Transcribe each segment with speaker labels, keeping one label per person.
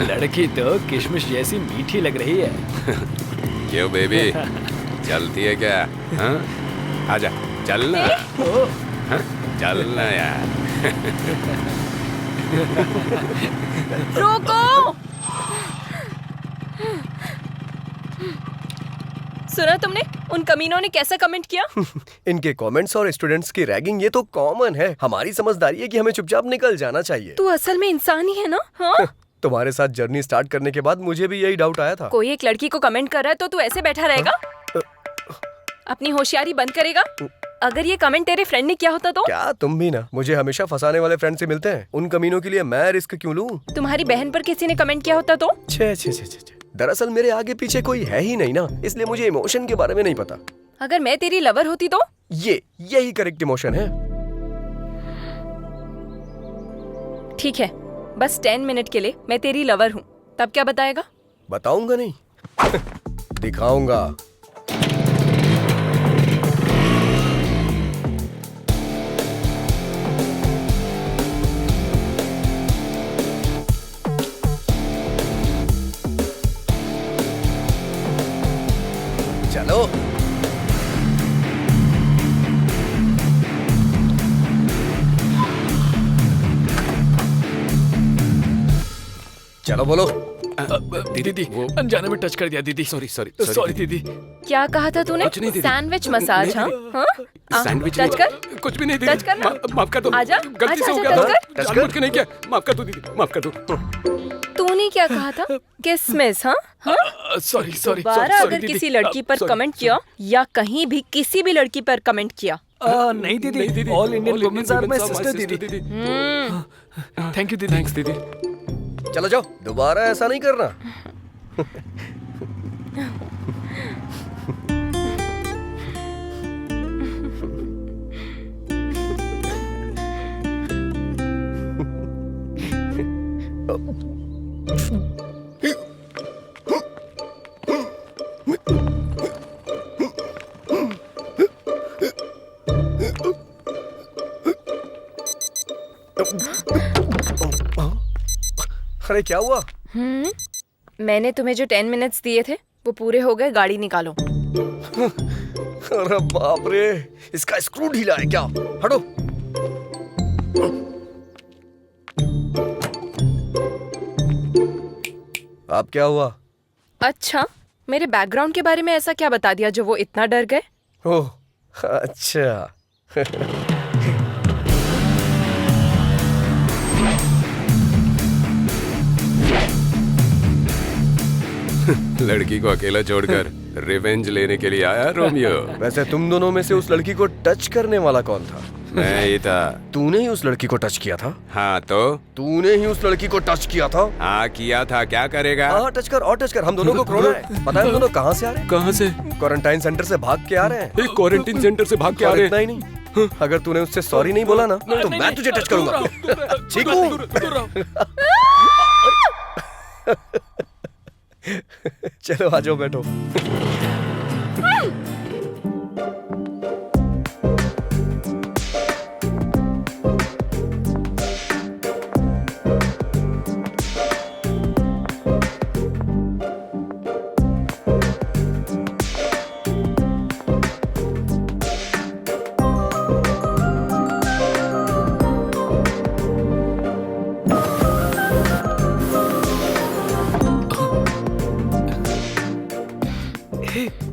Speaker 1: लड़की तो किशमिश जैसी मीठी लग रही है।
Speaker 2: क्यों बेबी, चलती है क्या? हाँ? आजा, चलना। हाँ? चलना यार।
Speaker 3: रोको! सुना तुमने उन कमीनों ने कैसा कमेंट किया?
Speaker 4: इनके कमेंट्स और स्टूडेंट्स की रैगिंग ये तो कॉमन है। हमारी समझदारी है कि हमें चुपचाप निकल जाना चाहिए।
Speaker 3: तू असल में इंसान ही है ना? हाँ?
Speaker 4: तुम्हारे साथ जर्नी स्टार्ट करने के बाद मुझे भी यही डाउट आया था।
Speaker 3: कोई एक लड़की को कमेंट कर रहा है तो तू ऐसे बैठा रहेगा? अपनी होशियारी बंद करेगा? अगर ये कमेंट तेरे फ्रेंड ने किया होता तो?
Speaker 4: क्या तुम भी ना मुझे हमेशा फंसाने वाले फ्रेंड से मिलते हैं। उन कमीनों के लिए मैं रिस्क क्यों लूं?
Speaker 3: तुम्हारी बहन पर किसी ने कमेंट किया होता तो?
Speaker 4: छे छे छे छे। दरअसल मेरे आगे पीछे कोई है ही नहीं ना, इसलिए मुझे इमोशन के बारे में नहीं पता।
Speaker 3: अगर मैं तेरी लवर होती तो?
Speaker 4: यही करेक्ट इमोशन है।
Speaker 3: ठीक है, बस 10 मिनट के लिए मैं तेरी लवर हूँ, तब क्या बताएगा?
Speaker 4: बताऊंगा नहीं दिखाऊंगा। चलो चलो बोलो।
Speaker 1: दीदी अनजाने में टच कर दिया दीदी। सॉरी दीदी।
Speaker 3: क्या कहा था तूने?
Speaker 2: कुछ नहीं दीदी।
Speaker 3: Sandwich massage? हाँ हाँ?
Speaker 2: सैंडविच
Speaker 3: टच कर।
Speaker 2: कुछ भी नहीं दीदी।
Speaker 3: टच करना।
Speaker 2: माफ कर दो।
Speaker 3: आजा,
Speaker 2: गलती से हो
Speaker 3: आजा,
Speaker 2: गया।
Speaker 3: टच कर।
Speaker 2: जानबूझ के नहीं किया। माफ कर दो दीदी, माफ कर दो।
Speaker 3: तूने क्या कहा था? किसमिस? हाँ हाँ?
Speaker 1: सॉरी
Speaker 3: दोबारा अगर किसी लड़की पर कमेंट किया या कहीं भी किसी भी लड़की पर कमेंट किया,
Speaker 1: नहीं दीदी, all Indian womens are my sister दीदी। थैंक यू दीदी।
Speaker 2: थैंक्स दीदी।
Speaker 4: चलो जाओ, दोबारा ऐसा नहीं करना। अरे क्या हुआ?
Speaker 3: मैंने तुम्हें जो 10 मिनट्स दिए थे वो पूरे हो गए, गाड़ी निकालो।
Speaker 4: अरे बाप रे, इसका स्क्रू ढीला है क्या? हटो। अब क्या हुआ?
Speaker 3: अच्छा, मेरे बैकग्राउंड के बारे में ऐसा क्या बता दिया जो वो इतना डर गए?
Speaker 4: ओह अच्छा।
Speaker 2: लड़की को अकेला छोड़कर रिवेंज लेने के लिए आया रोमियो।
Speaker 4: वैसे तुम दोनों में से उस लड़की को टच करने वाला कौन था?
Speaker 2: मैं ही था।
Speaker 4: तूने ही उस लड़की को टच किया था?
Speaker 2: हाँ तो?
Speaker 4: तूने ही उस लड़की को टच किया था?
Speaker 2: हाँ किया था, क्या करेगा?
Speaker 4: हाँ टच कर और टच कर। हम दोनों को कोरोना है। पता है हम दोनों कहाँ से आ रहे हैं?
Speaker 2: कहाँ से?
Speaker 4: क्वारंटाइन सेंटर से भाग के आ रहे हैं।
Speaker 2: क्वारंटीन सेंटर से भाग के आ
Speaker 4: और
Speaker 2: रहे
Speaker 4: इतना ही नहीं, अगर तूने उससे सॉरी नहीं बोला ना तो मैं तुझे टच करूंगा। ठीक हूँ? चलो आ जाओ, बैठो।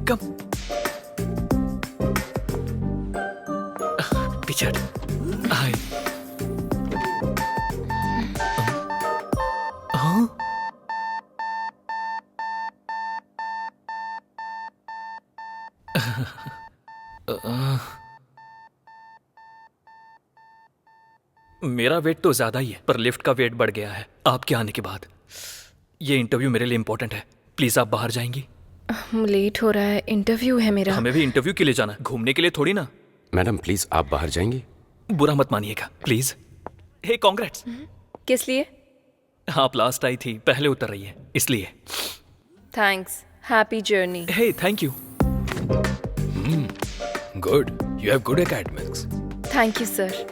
Speaker 1: कम पीछे हट। हाय। मेरा वेट तो ज्यादा ही है, पर लिफ्ट का वेट बढ़ गया है आपके आने के बाद। ये इंटरव्यू मेरे लिए इंपॉर्टेंट है, प्लीज आप बाहर जाएंगी?
Speaker 3: लेट हो रहा है, इंटरव्यू है मेरा।
Speaker 1: हमें भी इंटरव्यू के लिए जाना है, घूमने के लिए थोड़ी ना।
Speaker 2: मैडम प्लीज आप बाहर जाएंगी?
Speaker 1: बुरा मत मानिएगा प्लीज। Hey congrats.
Speaker 3: किस लिए?
Speaker 1: आप लास्ट आई थी, पहले उतर रही है इसलिए।
Speaker 3: Thanks, happy journey.
Speaker 1: Hey thank you.
Speaker 5: Good, you have good academics.
Speaker 3: Thank you sir.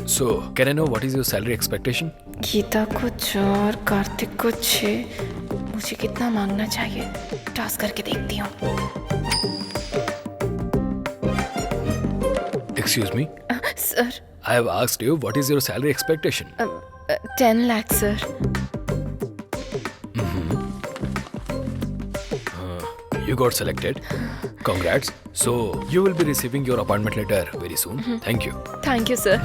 Speaker 5: So, can I know what is your salary expectation?
Speaker 3: Gita को 4, कार्तिक को 6, मुझे कितना मांगना चाहिए? टॉस करके देखती हूँ।
Speaker 5: Excuse me?
Speaker 3: Sir,
Speaker 5: I have asked you what is your salary expectation.
Speaker 3: 10 lakh sir.
Speaker 5: You got selected. Congrats. So, you will be receiving your appointment letter very soon. Thank you.
Speaker 3: Thank you sir.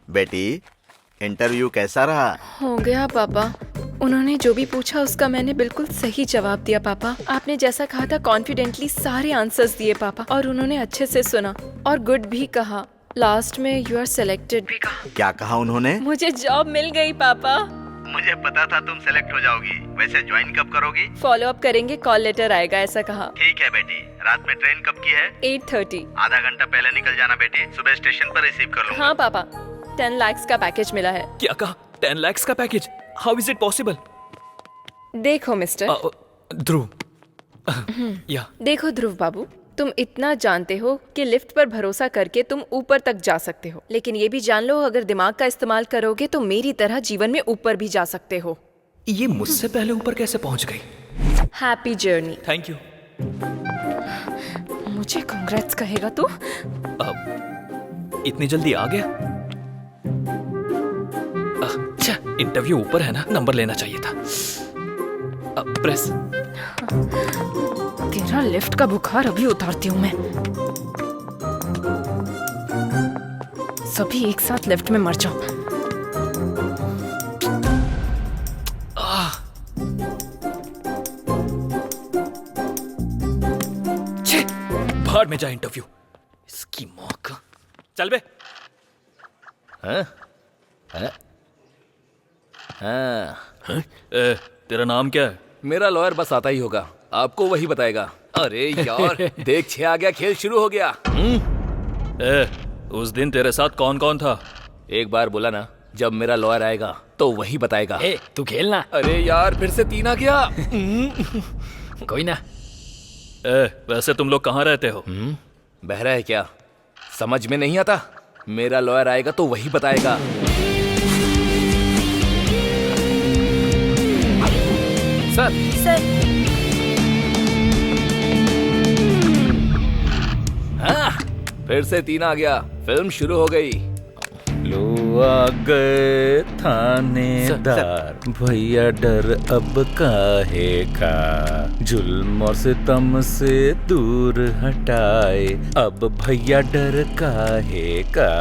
Speaker 6: बेटी, interview कैसा रहा?
Speaker 3: हो गया पापा। उन्होंने जो भी पूछा उसका मैंने बिल्कुल सही जवाब दिया पापा। आपने जैसा कहा था कॉन्फिडेंटली सारे आंसर्स दिए पापा, और उन्होंने अच्छे से सुना और गुड भी कहा। लास्ट में यू आर सिलेक्टेड भी कहा।
Speaker 6: क्या कहा उन्होंने?
Speaker 3: मुझे जॉब मिल गई पापा।
Speaker 6: मुझे पता था तुम सेलेक्ट हो जाओगी। वैसे ज्वाइन कब करोगी?
Speaker 3: फॉलो अप करेंगे, कॉल लेटर आएगा, ऐसा कहा।
Speaker 6: ठीक है बेटी। रात में ट्रेन कब की है?
Speaker 3: 8:30।
Speaker 6: आधा घंटा पहले निकल जाना बेटी। सुबह स्टेशन पर रिसीव कर लूंगा।
Speaker 3: हाँ पापा, 10 लाख का पैकेज मिला है।
Speaker 1: क्या कहा? 10 lakhs का package? How is it possible?
Speaker 3: देखो मिस्टर,
Speaker 1: ध्रुव, या
Speaker 3: देखो ध्रुव बाबू, तुम इतना जानते हो कि लिफ्ट पर भरोसा करके तुम ऊपर तक जा सकते हो, लेकिन ये भी जान लो अगर दिमाग का इस्तेमाल करोगे तो मेरी तरह जीवन में ऊपर भी जा सकते हो।
Speaker 1: ये मुझसे पहले ऊपर कैसे पहुंच गई?
Speaker 3: Happy journey.
Speaker 1: Thank you.
Speaker 3: मुझे कांग्रेट्स कहेगा तू?
Speaker 1: इतनी जल्दी आ गया? अच्छा, इंटरव्यू ऊपर है ना, नंबर लेना चाहिए था। प्रेस।
Speaker 3: तेरा लिफ्ट का बुखार अभी उतारती हूँ मैं। सभी एक साथ लिफ्ट में मर जाओ।
Speaker 1: भाड़ में जा इंटरव्यू, इसकी मौका। चल बे। तेरा नाम क्या है?
Speaker 7: मेरा लॉयर बस आता ही होगा, आपको वही बताएगा। अरे यार देख 6 आ गया, खेल शुरू हो गया।
Speaker 1: उस दिन तेरे साथ कौन कौन था?
Speaker 7: एक बार बोला ना, जब मेरा लॉयर आएगा तो वही बताएगा।
Speaker 5: तू खेलना।
Speaker 7: अरे यार फिर से 3 आ गया।
Speaker 5: कोई ना।
Speaker 1: वैसे तुम लोग कहाँ रहते हो?
Speaker 7: बहरा है क्या? समझ में नहीं आता? मेरा लॉयर आएगा तो वही बताएगा। सर हाँ, फिर से 3 आ गया, फिल्म शुरू हो गई।
Speaker 8: लो आ गए थानेदार, भैया डर अब काहे का, जुल्म और सितम से दूर हटाए, अब भैया डर काहे का।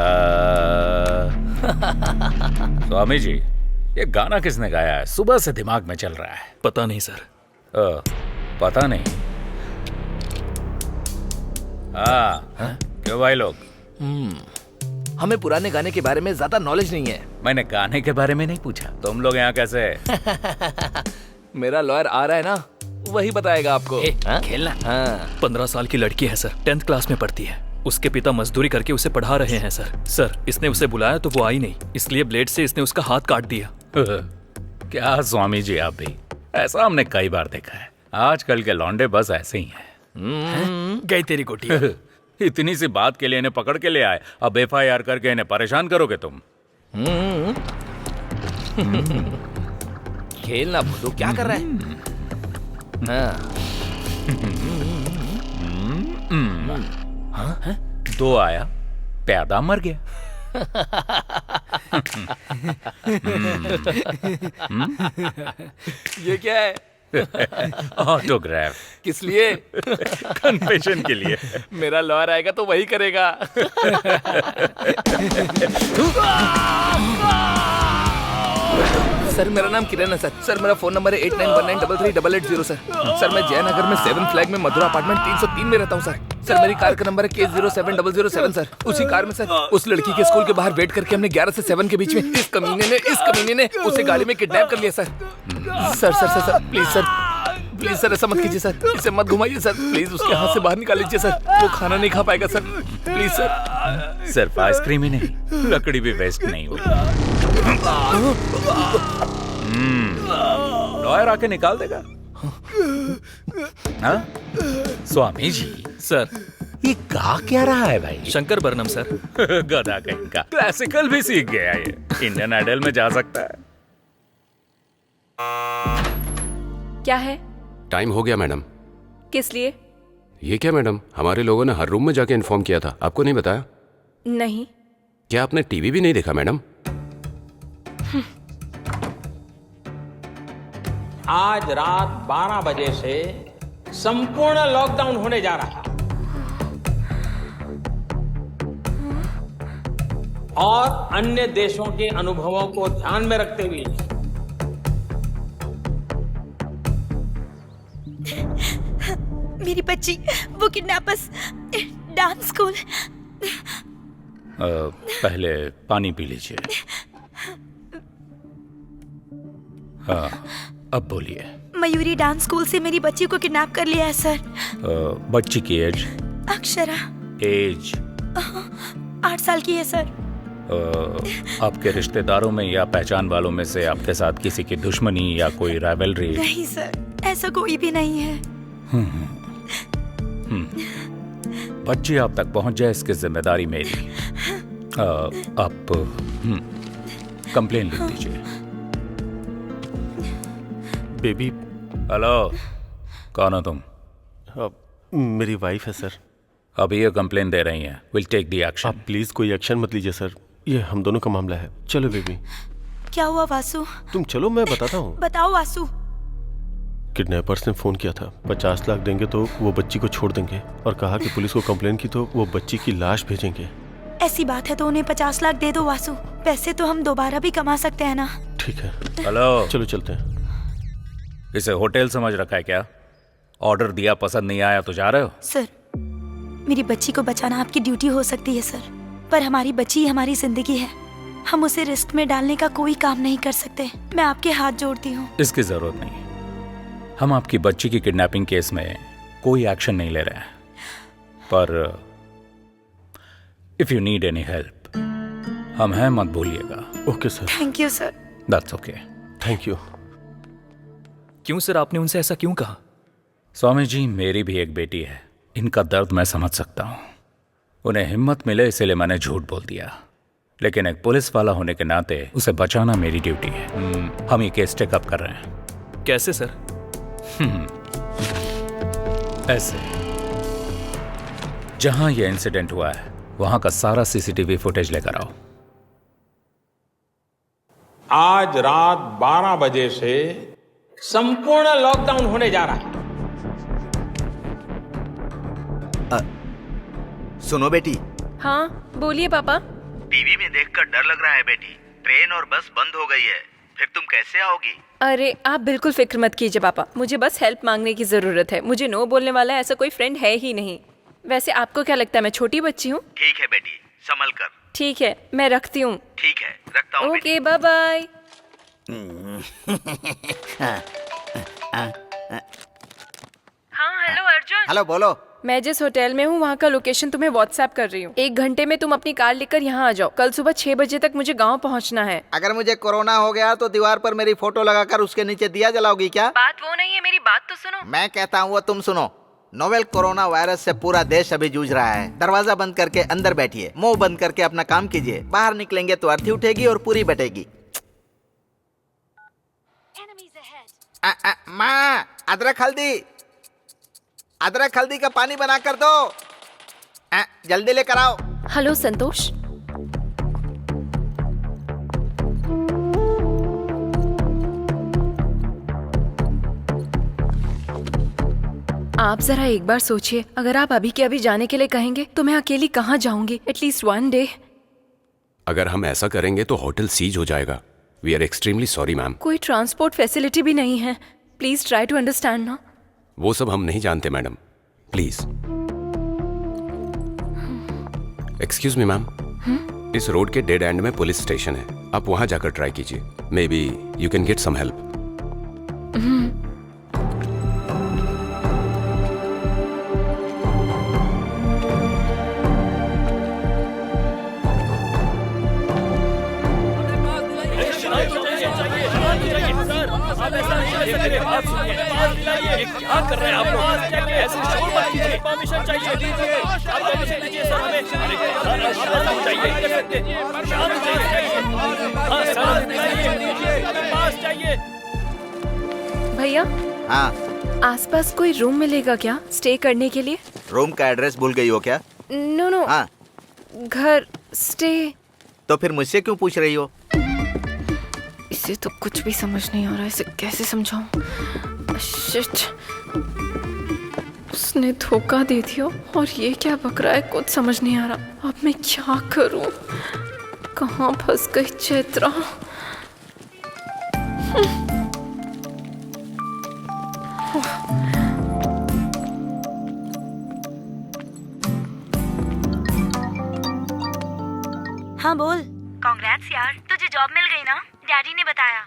Speaker 8: स्वामी जी, ये गाना किसने गाया है? सुबह से दिमाग में चल रहा है।
Speaker 1: पता नहीं सर।
Speaker 8: पता नहीं? हाँ, क्यों भाई लोग?
Speaker 7: हमें पुराने गाने के बारे में ज्यादा नॉलेज नहीं है।
Speaker 8: मैंने गाने के बारे में नहीं पूछा। तुम लोग यहाँ कैसे?
Speaker 7: मेरा लॉयर आ रहा है ना, वही बताएगा आपको।
Speaker 5: खेलना।
Speaker 7: हाँ।
Speaker 1: 15 साल की लड़की है सर, 10th क्लास में पढ़ती है। उसके पिता मजदूरी करके उसे पढ़ा रहे हैं सर। इसने उसे बुलाया तो वो आई नहीं, इसलिए ब्लेड से इसने उसका हाथ काट दिया।
Speaker 8: क्या स्वामी जी, आप भी ऐसा हमने कई बार देखा है। आजकल के लौंडे बस ऐसे ही हैं।
Speaker 5: गई तेरी गोटियां।
Speaker 8: इतनी सी बात के लिए इन्हें पकड़ के ले आए, अब FIR करके इन्हें परेशान करोगे तुम?
Speaker 7: खेलना भुदू, क्या कर रहा है? हाँ।
Speaker 8: 2 आया, प्यादा मर गया।
Speaker 7: ये क्या है?
Speaker 8: ऑटोग्राफ।
Speaker 7: किस लिए?
Speaker 8: कन्फेशन के लिए।
Speaker 7: मेरा लॉयर आएगा तो वही करेगा। सर मेरा नाम किरण है सर मेरा फोन नंबर है 8919338880 सर मैं जयनगर में 7 फ्लैग में मधुरा अपार्टमेंट 303 में रहता हूँ सर मेरी कार का नंबर है K07007 सर। उसी कार में सर उस लड़की के स्कूल के बाहर वेट करके हमने 11 से 7 के बीच में इस कमीने ने उसे गाड़ी में किडनैप कर लिया सर। प्लीज सर ऐसा मत कीजिए सर, इसे मत घुमाइए सर, प्लीज उसके हाथ से बाहर निकाल लीजिए सर, वो खाना नहीं खा पाएगा सर, प्लीज सर।
Speaker 8: सिर्फ आइसक्रीम ही नहीं, लकड़ी भी वेस्ट नहीं हुई। बाहर आके निकाल देगा। हाँ? स्वामी जी,
Speaker 1: सर,
Speaker 8: ये गा क्या रहा है भाई?
Speaker 1: शंकर बरनम सर।
Speaker 8: गधा कहीं का, क्लासिकल भी सीख गया ये, इंडियन आइडल में जा सकता है।
Speaker 3: क्या है?
Speaker 2: टाइम हो गया मैडम।
Speaker 3: किस लिए?
Speaker 2: ये क्या मैडम, हमारे लोगों ने हर रूम में जाके इन्फॉर्म किया था, आपको नहीं बताया?
Speaker 3: नहीं।
Speaker 2: क्या आपने टीवी भी नहीं देखा मैडम?
Speaker 9: आज रात 12 बजे से संपूर्ण लॉकडाउन होने जा रहा है और अन्य देशों के अनुभवों को ध्यान में रखते हुए
Speaker 10: मेरी बच्ची, वो किडनैपर्स डांस स्कूल।
Speaker 8: पहले पानी पी लीजिए। हाँ, अब बोलिए।
Speaker 10: मयूरी डांस स्कूल से मेरी बच्ची को किडनैप कर लिया है सर।
Speaker 8: बच्ची की एज?
Speaker 10: अक्षरा।
Speaker 8: एज?
Speaker 10: 8 साल की है सर।
Speaker 8: आपके रिश्तेदारों में या पहचान वालों में से आपके साथ किसी की दुश्मनी या कोई राइवलरी?
Speaker 10: नहीं सर, ऐसा कोई भी नहीं है।
Speaker 8: बच्ची आप तक पहुंच जाए इसकी जिम्मेदारी मेरी। आप कंप्लेन लिख दीजिए।
Speaker 11: बेबी।
Speaker 8: हेलो, कौन हो तुम?
Speaker 11: मेरी वाइफ है सर।
Speaker 8: अभी ये कंप्लेन दे रही हैं। Will take the action.
Speaker 11: आप प्लीज कोई एक्शन मत लीजिए सर, ये हम दोनों का मामला है। चलो बेबी।
Speaker 10: क्या हुआ वासु?
Speaker 11: तुम चलो, मैं बताता हूँ।
Speaker 10: बताओ वासु।
Speaker 11: किडनैपर्स ने फोन किया था, 50 लाख देंगे तो वो बच्ची को छोड़ देंगे, और कहा कि पुलिस को कंप्लेन की तो वो बच्ची की लाश भेजेंगे।
Speaker 10: ऐसी बात है तो उन्हें 50 लाख दे दो वासु, पैसे तो हम दोबारा भी कमा सकते हैं ना।
Speaker 11: ठीक है।
Speaker 8: हेलो,
Speaker 11: चलो चलते हैं।
Speaker 8: इसे होटल समझ रखा है क्या? ऑर्डर दिया, पसंद नहीं आया तो जा रहे हो?
Speaker 10: सर, मेरी बच्ची को बचाना आपकी ड्यूटी हो सकती है सर, पर हमारी बच्ची हमारी जिंदगी है, हम उसे रिस्क में डालने का कोई काम नहीं कर सकते। मैं आपके हाथ जोड़ती हूँ।
Speaker 8: इसकी जरूरत नहीं, हम आपकी बच्ची की किडनैपिंग केस में कोई एक्शन नहीं ले रहे हैं, पर if you need any help हम हैं, मत भूलिएगा।
Speaker 11: Okay sir.
Speaker 10: Thank you sir.
Speaker 8: That's okay.
Speaker 11: Thank you.
Speaker 1: क्यों सर, आपने उनसे ऐसा क्यों कहा?
Speaker 8: स्वामी जी, मेरी भी एक बेटी है, इनका दर्द मैं समझ सकता हूँ। उन्हें हिम्मत मिले इसलिए मैंने झूठ बोल दिया, लेकिन एक पुलिस वाला होने के नाते उसे बचाना मेरी ड्यूटी है। हम ये केस टेकअप कर रहे हैं।
Speaker 1: कैसे सर?
Speaker 8: ऐसे, जहां यह इंसिडेंट हुआ है वहां का सारा सीसीटीवी फुटेज लेकर आओ।
Speaker 9: आज रात 12 बजे से संपूर्ण लॉकडाउन होने जा रहा है।
Speaker 6: सुनो बेटी।
Speaker 3: हाँ बोलिए पापा।
Speaker 6: टीवी में देखकर डर लग रहा है बेटी, ट्रेन और बस बंद हो गई है, फिर तुम कैसे आओगी?
Speaker 3: अरे आप बिल्कुल फिक्र मत कीजिए पापा, मुझे बस हेल्प मांगने की जरूरत है। मुझे नो बोलने वाला ऐसा कोई फ्रेंड है ही नहीं। वैसे आपको क्या लगता है मैं छोटी बच्ची हूँ?
Speaker 6: ठीक है बेटी, संभल कर।
Speaker 3: ठीक है, मैं रखती हूँ।
Speaker 6: ठीक है, रखता हूँ।
Speaker 3: Okay, bye bye. हाँ हेलो अर्जुन।
Speaker 6: हेलो, बोलो।
Speaker 3: मैं जिस होटल में हूँ वहाँ का लोकेशन तुम्हें व्हाट्सएप कर रही हूँ। 1 घंटे में तुम अपनी कार लेकर यहाँ आ जाओ। कल सुबह 6 बजे तक मुझे गाँव पहुँचना है।
Speaker 6: अगर मुझे कोरोना हो गया तो दीवार पर मेरी फोटो लगाकर उसके नीचे दिया जलाओगी क्या?
Speaker 3: बात वो नहीं है, मेरी बात तो सुनो।
Speaker 6: मैं कहता हूँ वो तुम सुनो। नोवेल कोरोना वायरस से पूरा देश अभी जूझ रहा है। दरवाजा बंद करके अंदर बैठिए, मुंह बंद करके अपना काम कीजिए। बाहर निकलेंगे तो अर्थी उठेगी और पूरी बटेगी। माँ, अदरक हल्दी का पानी बना कर दो। जल्दी लेकर आओ।
Speaker 3: हेलो संतोष। आप जरा एक बार सोचिए, अगर आप अभी के अभी जाने के लिए कहेंगे तो मैं अकेली कहाँ जाऊंगी? At least 1 day.
Speaker 2: अगर हम ऐसा करेंगे तो होटल सीज हो जाएगा। We are extremely sorry ma'am.
Speaker 3: कोई ट्रांसपोर्ट फैसिलिटी भी नहीं है। प्लीज ट्राई टू अंडरस्टैंड ना।
Speaker 2: वो सब हम नहीं जानते madam, please. Excuse me ma'am, इस रोड के डेड एंड में पुलिस स्टेशन है, आप वहां जाकर ट्राई कीजिए। Maybe you can get some help.
Speaker 1: आप ऐसा नहीं मेरे बात सुनिए, ये क्या कर रहे हैं आप लोग? ऐसे शोर मत कीजिए। परमिशन चाहिए दीजिए, आप परमिशन दीजिए सर हमें। अरे शांत हो जाइए, शांत हो जाइए। हाँ सर, पास चाहिए।
Speaker 3: भैया
Speaker 6: हाँ,
Speaker 3: आसपास कोई रूम मिलेगा क्या स्टे करने के लिए?
Speaker 6: रूम का एड्रेस भूल गई हो क्या?
Speaker 3: नो
Speaker 6: हाँ,
Speaker 3: घर स्टे।
Speaker 6: तो फिर मुझसे क्यों पूछ रही हो?
Speaker 3: इसे तो कुछ भी समझ नहीं आ रहा, इसे कैसे समझाऊं? शिट, उसने धोखा दे दिया और ये क्या बक रहा है, कुछ समझ नहीं आ रहा। अब मैं क्या करूं? कहाँ फंस गई चैत्रा?
Speaker 10: हाँ बोल। कांग्रेट्स यार, तुझे जॉब मिल गई ना? डैडी ने बताया।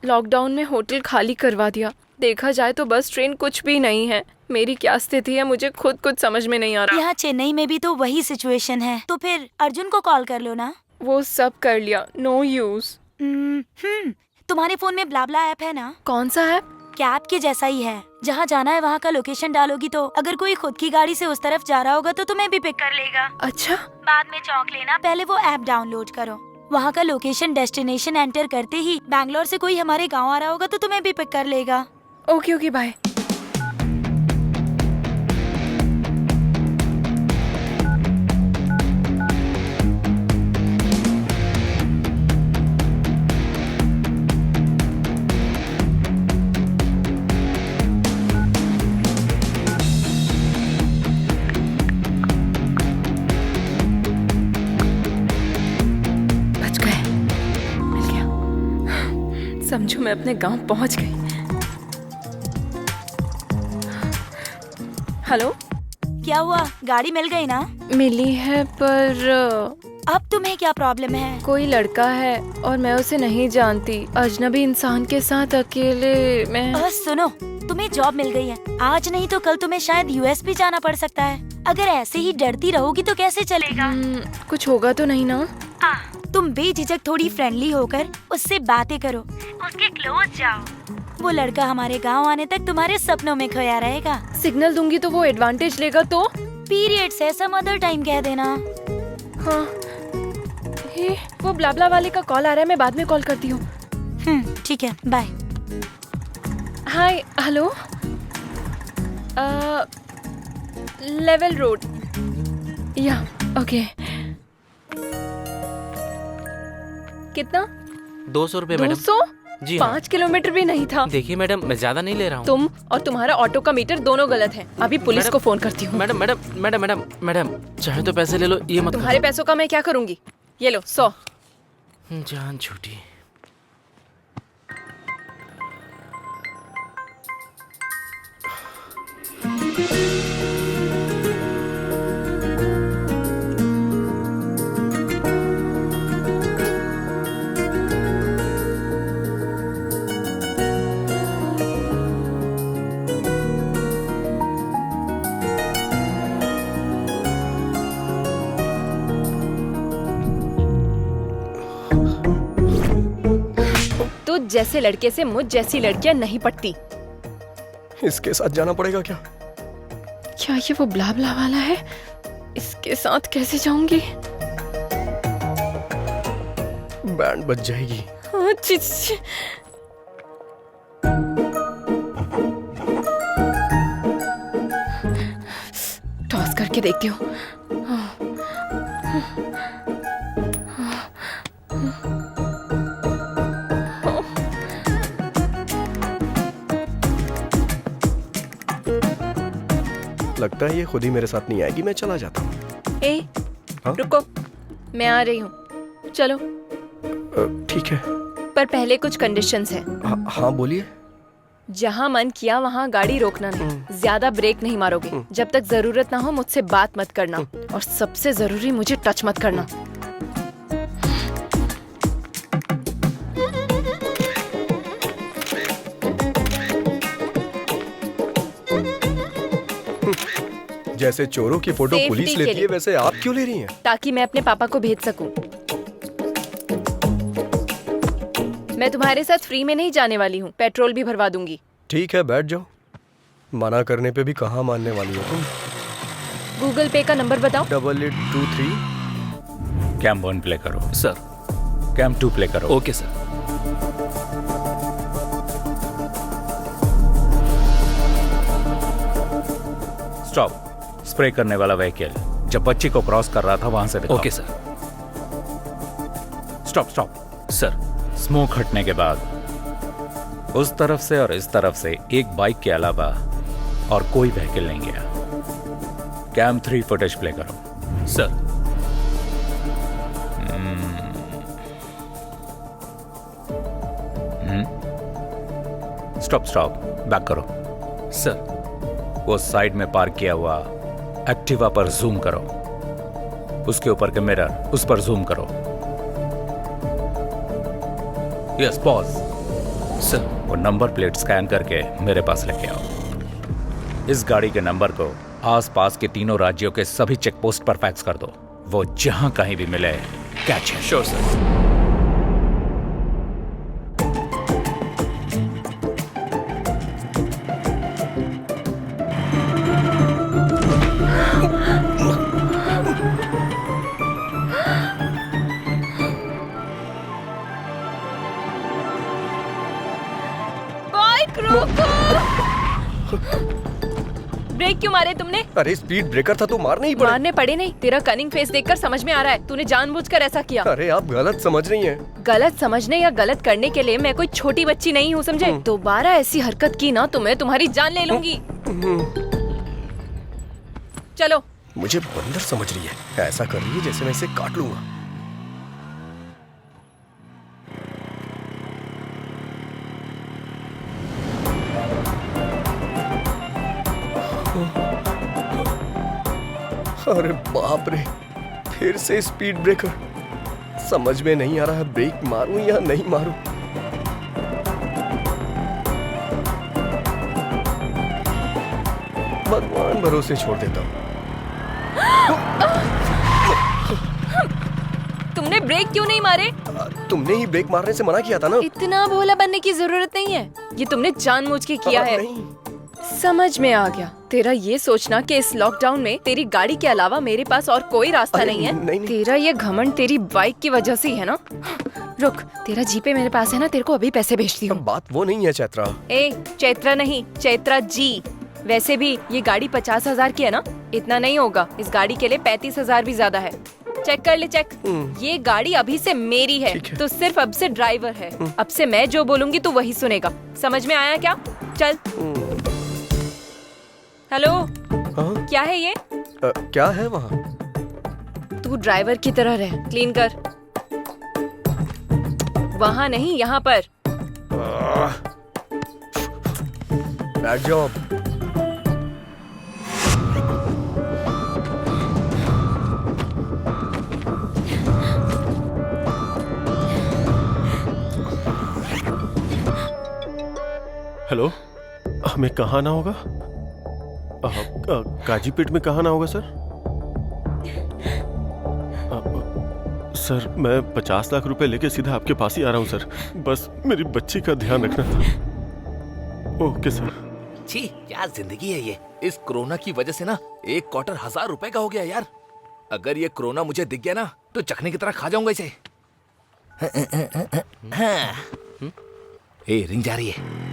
Speaker 3: लॉकडाउन में होटल खाली करवा दिया। देखा जाए तो बस ट्रेन कुछ भी नहीं है। मेरी क्या स्थिति है, मुझे खुद कुछ समझ में नहीं आ रहा।
Speaker 10: यहाँ चेन्नई में भी तो वही सिचुएशन है, तो फिर अर्जुन को कॉल कर लो ना।
Speaker 3: वो सब कर लिया, नो यूज।
Speaker 10: तुम्हारे फोन में ब्लाब्ला ऐप है ना?
Speaker 3: कौन सा ऐप?
Speaker 10: कैब के जैसा ही है। जहाँ जाना है वहाँ का लोकेशन डालोगी तो अगर कोई खुद की गाड़ी से उस तरफ जा रहा होगा तो तुम्हें भी पिक कर लेगा।
Speaker 3: अच्छा,
Speaker 10: बाद में चौंक लेना, पहले वो ऐप डाउनलोड करो। वहाँ का लोकेशन डेस्टिनेशन एंटर करते ही बैंगलोर से कोई हमारे गाँव आ रहा होगा तो तुम्हें भी पिक कर लेगा।
Speaker 3: Okay bye. समझो मैं अपने गांव पहुंच गई। हेलो,
Speaker 10: क्या हुआ? गाड़ी मिल गई ना?
Speaker 3: मिली है पर
Speaker 10: अब तुम्हें क्या प्रॉब्लम है?
Speaker 3: कोई लड़का है और मैं उसे नहीं जानती। अजनबी इंसान के साथ अकेले मैं।
Speaker 10: सुनो, तुम्हें जॉब मिल गई है। आज नहीं तो कल तुम्हें शायद यूएस भी जाना पड़ सकता है। अगर ऐसे ही डरती रहोगी तो कैसे चलेगा?
Speaker 3: कुछ होगा तो नहीं ना?
Speaker 10: तुम बेझिझक थोड़ी फ्रेंडली होकर उससे बातें करो, उसके क्लोज जाओ। वो लड़का हमारे गांव आने तक तुम्हारे सपनों में खोया रहेगा।
Speaker 3: सिग्नल दूंगी तो वो एडवांटेज लेगा तो?
Speaker 10: पीरियड्स है, सम अदर टाइम कह देना।
Speaker 3: हाँ, वो ब्लाब्ला वाले का कॉल आ रहा है, मैं बाद में कॉल करती हूँ।
Speaker 10: ठीक है, बाय।
Speaker 3: हाय, हेलो, लेवल रोड। या ओके। कितना?
Speaker 12: 200 रुपए मैडम।
Speaker 3: 200?
Speaker 12: जी
Speaker 3: 5 किलोमीटर भी नहीं था।
Speaker 12: देखिए मैडम, मैं ज्यादा नहीं ले रहा हूँ।
Speaker 3: तुम और तुम्हारा ऑटो का मीटर दोनों गलत हैं। अभी पुलिस को फोन करती हूँ।
Speaker 12: मैडम चाहे तो पैसे ले लो, ये मत।
Speaker 3: तुम्हारे पैसों का मैं क्या करूँगी? ये लो 100।
Speaker 12: जान छूटी।
Speaker 3: जैसे लड़के से मुझ जैसी लड़कियां नहीं पटती।
Speaker 4: इसके साथ जाना पड़ेगा क्या?
Speaker 3: क्या ये वो ब्लाब्ला वाला है? इसके साथ कैसे जाऊंगी?
Speaker 4: बैंड बज जाएगी।
Speaker 3: टॉस करके देखती हूँ।
Speaker 4: लगता है ये खुद ही मेरे साथ नहीं आएगी, मैं चला जाता हूँ।
Speaker 3: रुको, मैं आ रही हूँ, चलो।
Speaker 4: ठीक है,
Speaker 3: पर पहले कुछ कंडीशंस है।
Speaker 4: हाँ बोलिए।
Speaker 3: जहाँ मन किया वहाँ गाड़ी रोकना नहीं, ज्यादा ब्रेक नहीं मारोगे, जब तक जरूरत ना हो मुझसे बात मत करना, और सबसे जरूरी मुझे टच मत करना।
Speaker 4: जैसे चोरों की फोटो पुलिस लेती है, वैसे आप क्यों ले रही हैं?
Speaker 3: ताकि मैं अपने पापा को भेज सकूं। मैं तुम्हारे साथ फ्री में नहीं जाने वाली हूँ, पेट्रोल भी भरवा दूंगी।
Speaker 4: ठीक है, बैठ जाओ। मना करने पे भी कहाँ मानने वाली हो तुम।
Speaker 3: गूगल पे का नंबर बताओ।
Speaker 4: 8823।
Speaker 8: कैम 1 प्ले करो।
Speaker 5: सर।
Speaker 8: कैम 2 प्ले करो।
Speaker 5: Okay sir.
Speaker 8: स्टॉप। स्प्रे करने वाला व्हीकल जब बच्ची को क्रॉस कर रहा था वहां से दिखाओ।
Speaker 5: Okay sir.
Speaker 8: Stop stop.
Speaker 5: Sir.
Speaker 8: Smoke हटने के बाद उस तरफ से और इस तरफ से एक बाइक के अलावा और कोई व्हीकल नहीं गया। कैम 3 फुटेज प्ले करो।
Speaker 5: सर।
Speaker 8: Stop stop. बैक करो।
Speaker 5: सर।
Speaker 8: वो साइड में पार्क किया हुआ एक्टिवा पर जूम करो। उसके ऊपर के मिरर, उस पर जूम करो। Yes, pause.
Speaker 5: सर।
Speaker 8: वो नंबर प्लेट स्कैन करके मेरे पास लेके आओ। इस गाड़ी के नंबर को आसपास के तीनों राज्यों के सभी चेक पोस्ट पर फैक्स कर दो। वो जहां कहीं भी मिले कैच है।
Speaker 5: Sure sir.
Speaker 3: ब्रेक क्यों मारे तुमने?
Speaker 4: अरे स्पीड ब्रेकर था तो मारने ही पड़े।
Speaker 3: मारने पड़े नहीं, तेरा कनिंग फेस देखकर समझ में आ रहा है तूने जानबूझकर ऐसा किया।
Speaker 4: अरे आप गलत समझ रही हैं।
Speaker 3: गलत समझने या गलत करने के लिए मैं कोई छोटी बच्ची नहीं हूँ, समझे? दोबारा ऐसी हरकत की ना तो मैं तुम्हारी जान ले लूंगी। चलो।
Speaker 4: मुझे बंदर समझ रही है, ऐसा कर रही है जैसे मैं इसे काट लूंगा। अरे बाप रे, फिर से स्पीड ब्रेकर। समझ में नहीं आ रहा है ब्रेक मारूं या नहीं मारूं। भगवान भरोसे छोड़ देता हूं।
Speaker 3: तुमने ब्रेक क्यों नहीं मारे?
Speaker 4: तुमने ही ब्रेक मारने से मना किया था ना।
Speaker 3: इतना भोला बनने की जरूरत नहीं है, ये तुमने जानबूझ के किया है। समझ में आ गया। तेरा ये सोचना कि इस लॉकडाउन में तेरी गाड़ी के अलावा मेरे पास और कोई रास्ता नहीं है।
Speaker 4: नहीं।
Speaker 3: तेरा ये घमंड तेरी बाइक की वजह से ही है ना। रुक, तेरा जीपे मेरे पास है ना, तेरे को अभी पैसे भेजती हूँ।
Speaker 4: बात वो नहीं है चैत्रा।
Speaker 3: ए, चैत्रा नहीं, चैत्रा जी। वैसे भी ये गाड़ी 50,000 की है ना, इतना नहीं होगा। इस गाड़ी के लिए 35,000 भी ज्यादा है। चेक कर ले, चेक। ये गाड़ी अभी से मेरी है, तो सिर्फ अब से ड्राइवर है। अब से मैं जो बोलूंगी तू वही सुनेगा। समझ में आया क्या? चल। हेलो, क्या है ये?
Speaker 4: क्या है वहाँ?
Speaker 3: तू ड्राइवर की तरह रह, क्लीन कर। वहाँ नहीं, यहाँ पर।
Speaker 4: बैठ जाओ अब।
Speaker 11: हेलो, हमें कहाँ आना होगा? काजीपेट में कहाँ आना होगा सर? सर मैं 50 लाख रुपए लेके सीधा आपके पास ही आ रहा हूँ सर। बस मेरी बच्ची का ध्यान रखना था। Okay sir.
Speaker 7: छी, क्या जिंदगी है ये। इस कोरोना की वजह से ना 1 क्वार्टर 1000 रुपए का हो गया यार। अगर ये कोरोना मुझे दिख गया ना तो चखने की तरह खा जाऊंगा इसे। ए, रिंग जा रही है।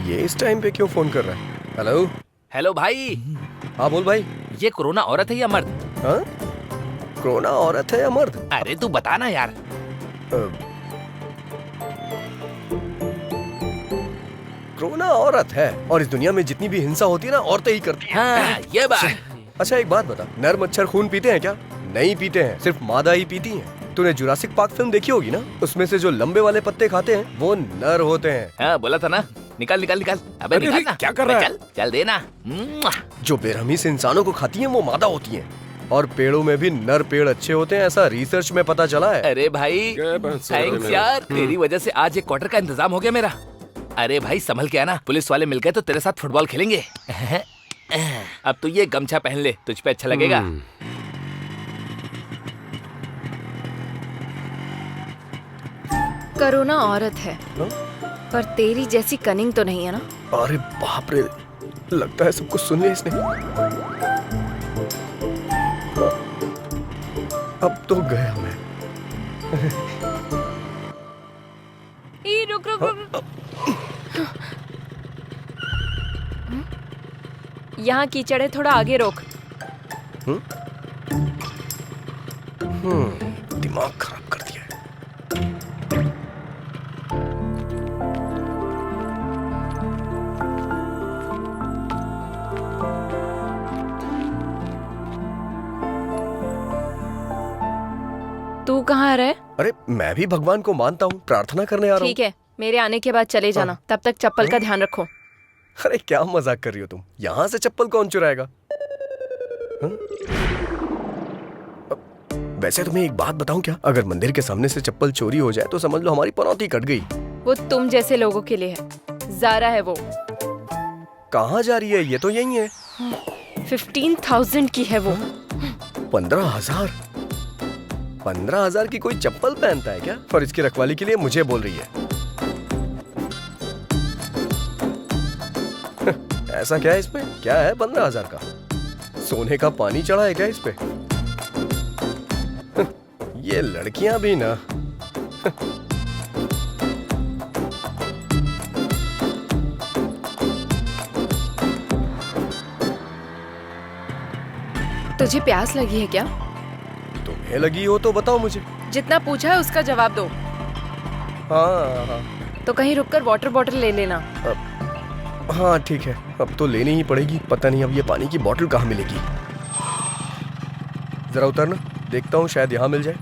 Speaker 4: ये इस टाइम पे क्यों फोन कर रहा है? हेलो।
Speaker 7: हेलो भाई।
Speaker 4: हाँ बोल भाई।
Speaker 7: ये कोरोना औरत है या मर्द?
Speaker 4: हाँ? कोरोना औरत है या मर्द?
Speaker 7: अरे तू बता ना यार।
Speaker 4: कोरोना औरत है, और इस दुनिया में जितनी भी हिंसा होती है ना औरतें ही करती हैं।
Speaker 7: हाँ, ये बात।
Speaker 4: अच्छा एक बात बता, नर मच्छर खून पीते हैं क्या? नहीं पीते हैं, सिर्फ मादा ही पीती हैं। तूने जुरासिक पार्क फिल्म देखी होगी ना, उसमें से जो लंबे वाले पत्ते खाते हैं वो नर होते हैं।
Speaker 7: हाँ, बोला था ना। निकाल निकाल निकाल। अबे निकाल ना।
Speaker 4: क्या कर रहा है?
Speaker 7: चल चल देना।
Speaker 4: जो बेरहमी से इंसानों को खाती हैं वो मादा होती हैं, और पेड़ों में भी नर पेड़ अच्छे होते हैं, ऐसा रिसर्च में पता चला है।
Speaker 7: अरे भाई थैंक्स यार, तेरी वजह से आज एक क्वार्टर का इंतजाम हो गया मेरा। अरे भाई संभल के आना, पुलिस वाले मिल गए तो तेरे साथ फुटबॉल खेलेंगे। अब तू ये गमछा पहन ले, तुझ पे अच्छा लगेगा।
Speaker 3: करोना औरत है,
Speaker 4: हाँ?
Speaker 3: पर तेरी जैसी कनिंग तो नहीं है ना?
Speaker 4: अरे बाप रे, लगता है सब कुछ सुन लिया इसने। अब तो गया मैं।
Speaker 3: रुक रुक रुक। यहाँ कीचड़ है, थोड़ा आगे रोक।
Speaker 4: दिमाग खराब कर दिया है।
Speaker 3: तू कहाँ रहे?
Speaker 4: अरे मैं भी भगवान को मानता हूँ, प्रार्थना करने आ रहा हूँ।
Speaker 3: ठीक है, मेरे आने के बाद चले जाना। तब तक चप्पल का ध्यान रखो।
Speaker 4: अरे क्या मजाक कर रही हो तुम? यहाँ से चप्पल कौन चुराएगा? वैसे तुम्हें एक बात बताऊं क्या? अगर मंदिर के सामने से चप्पल चोरी हो जाए तो समझ लो हमारी पनौती कट गई।
Speaker 3: वो तुम जैसे लोगों के लिए है। ज़ारा है वो।
Speaker 4: कहाँ जा रही है? ये तो यही है।
Speaker 3: 15,000 की है वो।
Speaker 4: 15,000? 15,000 की कोई चप्पल पहनता है क्या? और इसकी रखवाली के लिए मुझे बोल रही है। ऐसा क्या है इसमें? क्या है 15,000 का? सोने का पानी चढ़ा है क्या इस पे? ये लड़कियां भी ना।
Speaker 3: तुझे प्यास लगी है क्या?
Speaker 4: तुम्हें लगी हो तो बताओ मुझे।
Speaker 3: जितना पूछा है उसका जवाब दो।
Speaker 4: हाँ।
Speaker 3: तो कहीं रुककर वाटर बॉटल ले लेना।
Speaker 4: हाँ ठीक है, अब तो लेनी ही पड़ेगी। पता नहीं अब ये पानी की बोतल कहाँ मिलेगी। जरा उतरना, देखता हूँ शायद यहाँ मिल जाए।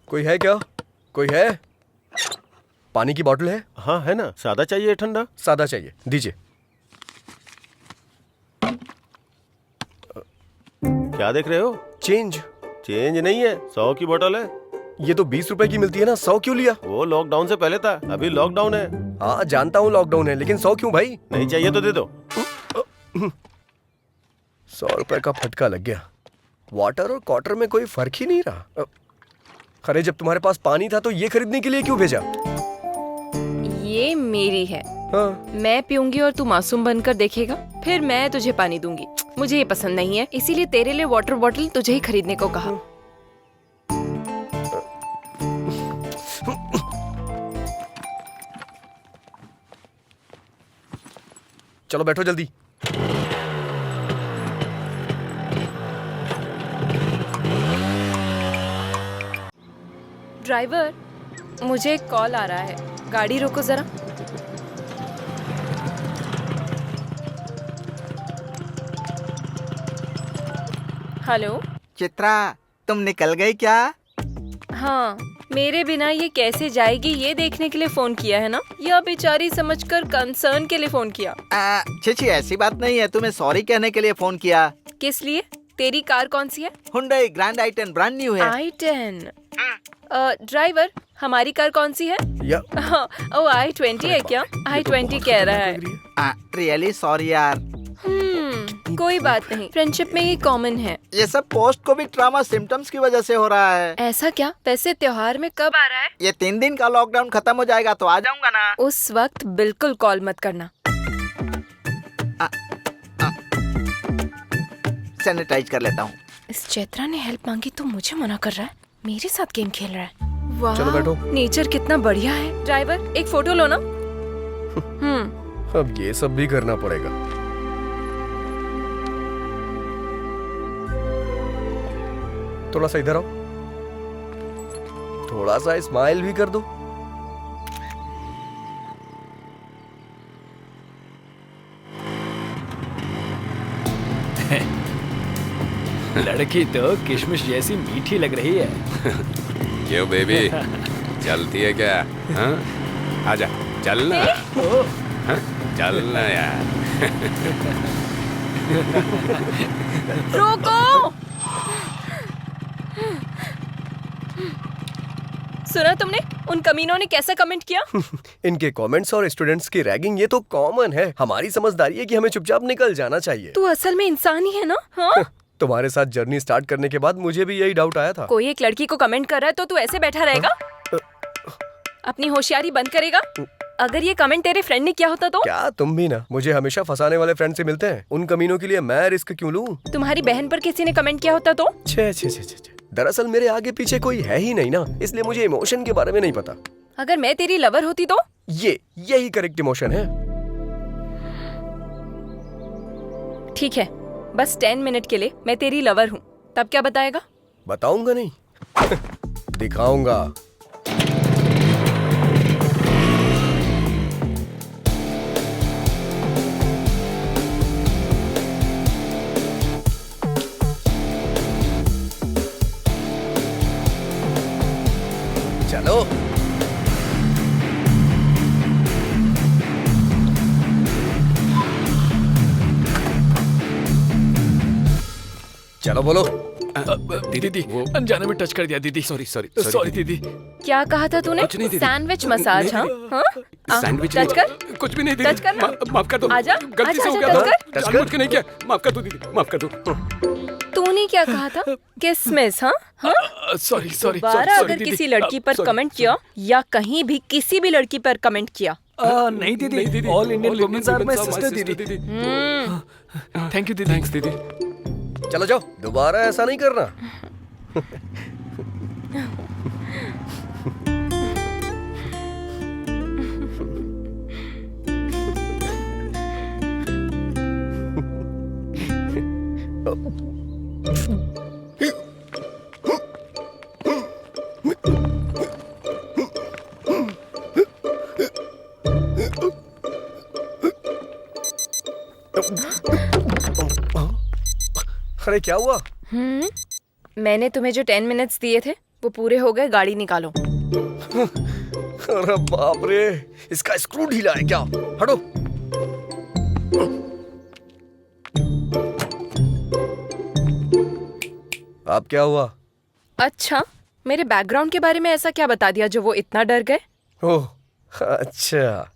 Speaker 4: कोई है क्या? कोई है? पानी की बोतल है?
Speaker 11: हाँ है ना। सादा चाहिए ठंडा?
Speaker 4: सादा चाहिए, दीजिए।
Speaker 11: क्या देख रहे हो?
Speaker 4: चेंज।
Speaker 11: चेंज नहीं है, 100 की बोतल है।
Speaker 4: ये तो 20 रुपए की मिलती है ना, 100 क्यों लिया?
Speaker 11: वो लॉकडाउन से पहले था, अभी लॉकडाउन है।
Speaker 4: हाँ जानता हूँ लॉकडाउन है, लेकिन 100 क्यों भाई?
Speaker 11: नहीं चाहिए तो दे दो।
Speaker 4: 100 रुपए का फटका लग गया। वाटर और क्वार्टर में कोई फर्क ही नहीं रहा। अरे जब तुम्हारे पास पानी था तो ये खरीदने के लिए क्यों भेजा?
Speaker 3: ये मेरी है।
Speaker 4: हाँ।
Speaker 3: मैं पीऊंगी और तू मासूम बनकर देखेगा, फिर मैं तुझे पानी दूंगी। मुझे ये पसंद नहीं है, इसीलिए तेरे लिए वाटर बॉटल तुझे ही खरीदने को कहा।
Speaker 4: चलो बैठो जल्दी।
Speaker 3: ड्राइवर, मुझे एक कॉल आ रहा है, गाड़ी रोको जरा। हेलो
Speaker 6: चित्रा, तुम निकल गई क्या?
Speaker 3: हाँ, मेरे बिना ये कैसे जाएगी ये देखने के लिए फोन किया है ना, या बेचारी समझकर कंसर्न के लिए फोन किया?
Speaker 6: छी ऐसी बात नहीं है, तुम्हें सॉरी कहने के लिए फोन किया।
Speaker 3: किस लिए? तेरी कार कौन सी है?
Speaker 6: Hyundai grand i10 brand new है।
Speaker 3: i10? ड्राइवर, हमारी कार कौन सी है? ओ i20 है क्या? i20 कह रहा है।
Speaker 6: रियली सॉरी यार।
Speaker 3: कोई बात नहीं, फ्रेंडशिप में ये कॉमन है।
Speaker 6: ये सब पोस्ट कोविड ट्रॉमा सिम्टम्स की वजह से हो रहा है।
Speaker 3: ऐसा क्या? वैसे त्योहार में कब आ रहा है?
Speaker 6: ये 3 दिन का लॉकडाउन खत्म हो जाएगा तो आ जाऊंगा ना।
Speaker 3: उस वक्त बिल्कुल कॉल मत करना।
Speaker 6: सैनिटाइज कर लेता हूँ।
Speaker 3: इस चैत्रा ने हेल्प मांगी तो मुझे मना कर रहा है, मेरे साथ गेम खेल रहा है। वाह,
Speaker 4: चलो बैठो।
Speaker 3: नेचर कितना बढ़िया है। ड्राइवर, एक फोटो लो ना।
Speaker 4: अब ये सब भी करना पड़ेगा। थोड़ा सा इधर आओ, थोड़ा सा स्माइल भी कर दो।
Speaker 5: लड़की तो किशमिश जैसी मीठी लग रही है।
Speaker 2: क्यों बेबी, चलती है क्या? हाँ? आजा, चलना। हाँ? चलना यार।
Speaker 3: रोको। सुना तुमने उन कमीनों ने कैसा कमेंट किया?
Speaker 4: इनके कमेंट्स और स्टूडेंट्स की रैगिंग ये तो कॉमन है। हमारी समझदारी है कि हमें चुपचाप निकल जाना चाहिए।
Speaker 3: तू असल में इंसान ही है ना? हाँ?
Speaker 4: तुम्हारे साथ जर्नी स्टार्ट करने के बाद मुझे भी यही डाउट आया था।
Speaker 3: कोई एक लड़की को कमेंट कर रहा है तो तू ऐसे बैठा रहेगा? अपनी होशियारी बंद करेगा? अगर ये कमेंट तेरे फ्रेंड ने किया होता तो?
Speaker 4: क्या तुम भी ना मुझे हमेशा फंसाने वाले फ्रेंड से मिलते हैं। उन कमीनों के लिए मैं रिस्क क्यों लूं?
Speaker 3: तुम्हारी बहन पर किसी ने कमेंट किया होता तो?
Speaker 4: छे छे छे छे। दरअसल मेरे आगे पीछे कोई है ही नहीं ना, इसलिए मुझे इमोशन के बारे में नहीं पता।
Speaker 3: अगर मैं तेरी लवर होती तो?
Speaker 4: यही करेक्ट इमोशन है।
Speaker 3: ठीक है, बस 10 मिनट के लिए मैं तेरी लवर हूँ, तब क्या बताएगा?
Speaker 4: बताऊंगा नहीं दिखाऊंगा। चलो चलो बोलो।
Speaker 5: दीदी अनजाने में टच कर दिया दीदी। सॉरी दीदी।
Speaker 3: क्या कहा था तूने?
Speaker 2: कुछ नहीं दीदी।
Speaker 3: Sandwich massage? हाँ?
Speaker 2: सैंडविच
Speaker 3: टच कर।
Speaker 2: कुछ भी नहीं दीदी।
Speaker 3: टच कर।
Speaker 2: माफ कर दो।
Speaker 3: आजा,
Speaker 2: गलती से हो
Speaker 3: आजा,
Speaker 2: गया
Speaker 3: टच
Speaker 2: था। जानबूझ के नहीं किया। माफ कर दो दीदी, माफ कर दो।
Speaker 3: तूने क्या कहा था? किसमिस? हाँ?
Speaker 5: सॉरी
Speaker 3: दोबारा अगर किसी लड़की पर कमेंट किया या कहीं भी किसी भी लड़की पर कमेंट किया।
Speaker 5: नहीं दीदी, all Indian womens are my sister दीदी। थैंक यू दीदी।
Speaker 2: थैंक्स दीदी।
Speaker 4: चलो जाओ, दोबारा ऐसा नहीं करना। अरे क्या हुआ?
Speaker 3: मैंने तुम्हें जो 10 मिनट्स दिए थे वो पूरे हो गए, गाड़ी निकालो।
Speaker 4: अरे बाप रे, इसका स्क्रू ढीला है क्या? हटो। अब क्या हुआ?
Speaker 3: अच्छा, मेरे बैकग्राउंड के बारे में ऐसा क्या बता दिया जो वो इतना डर गए?
Speaker 4: ओह अच्छा।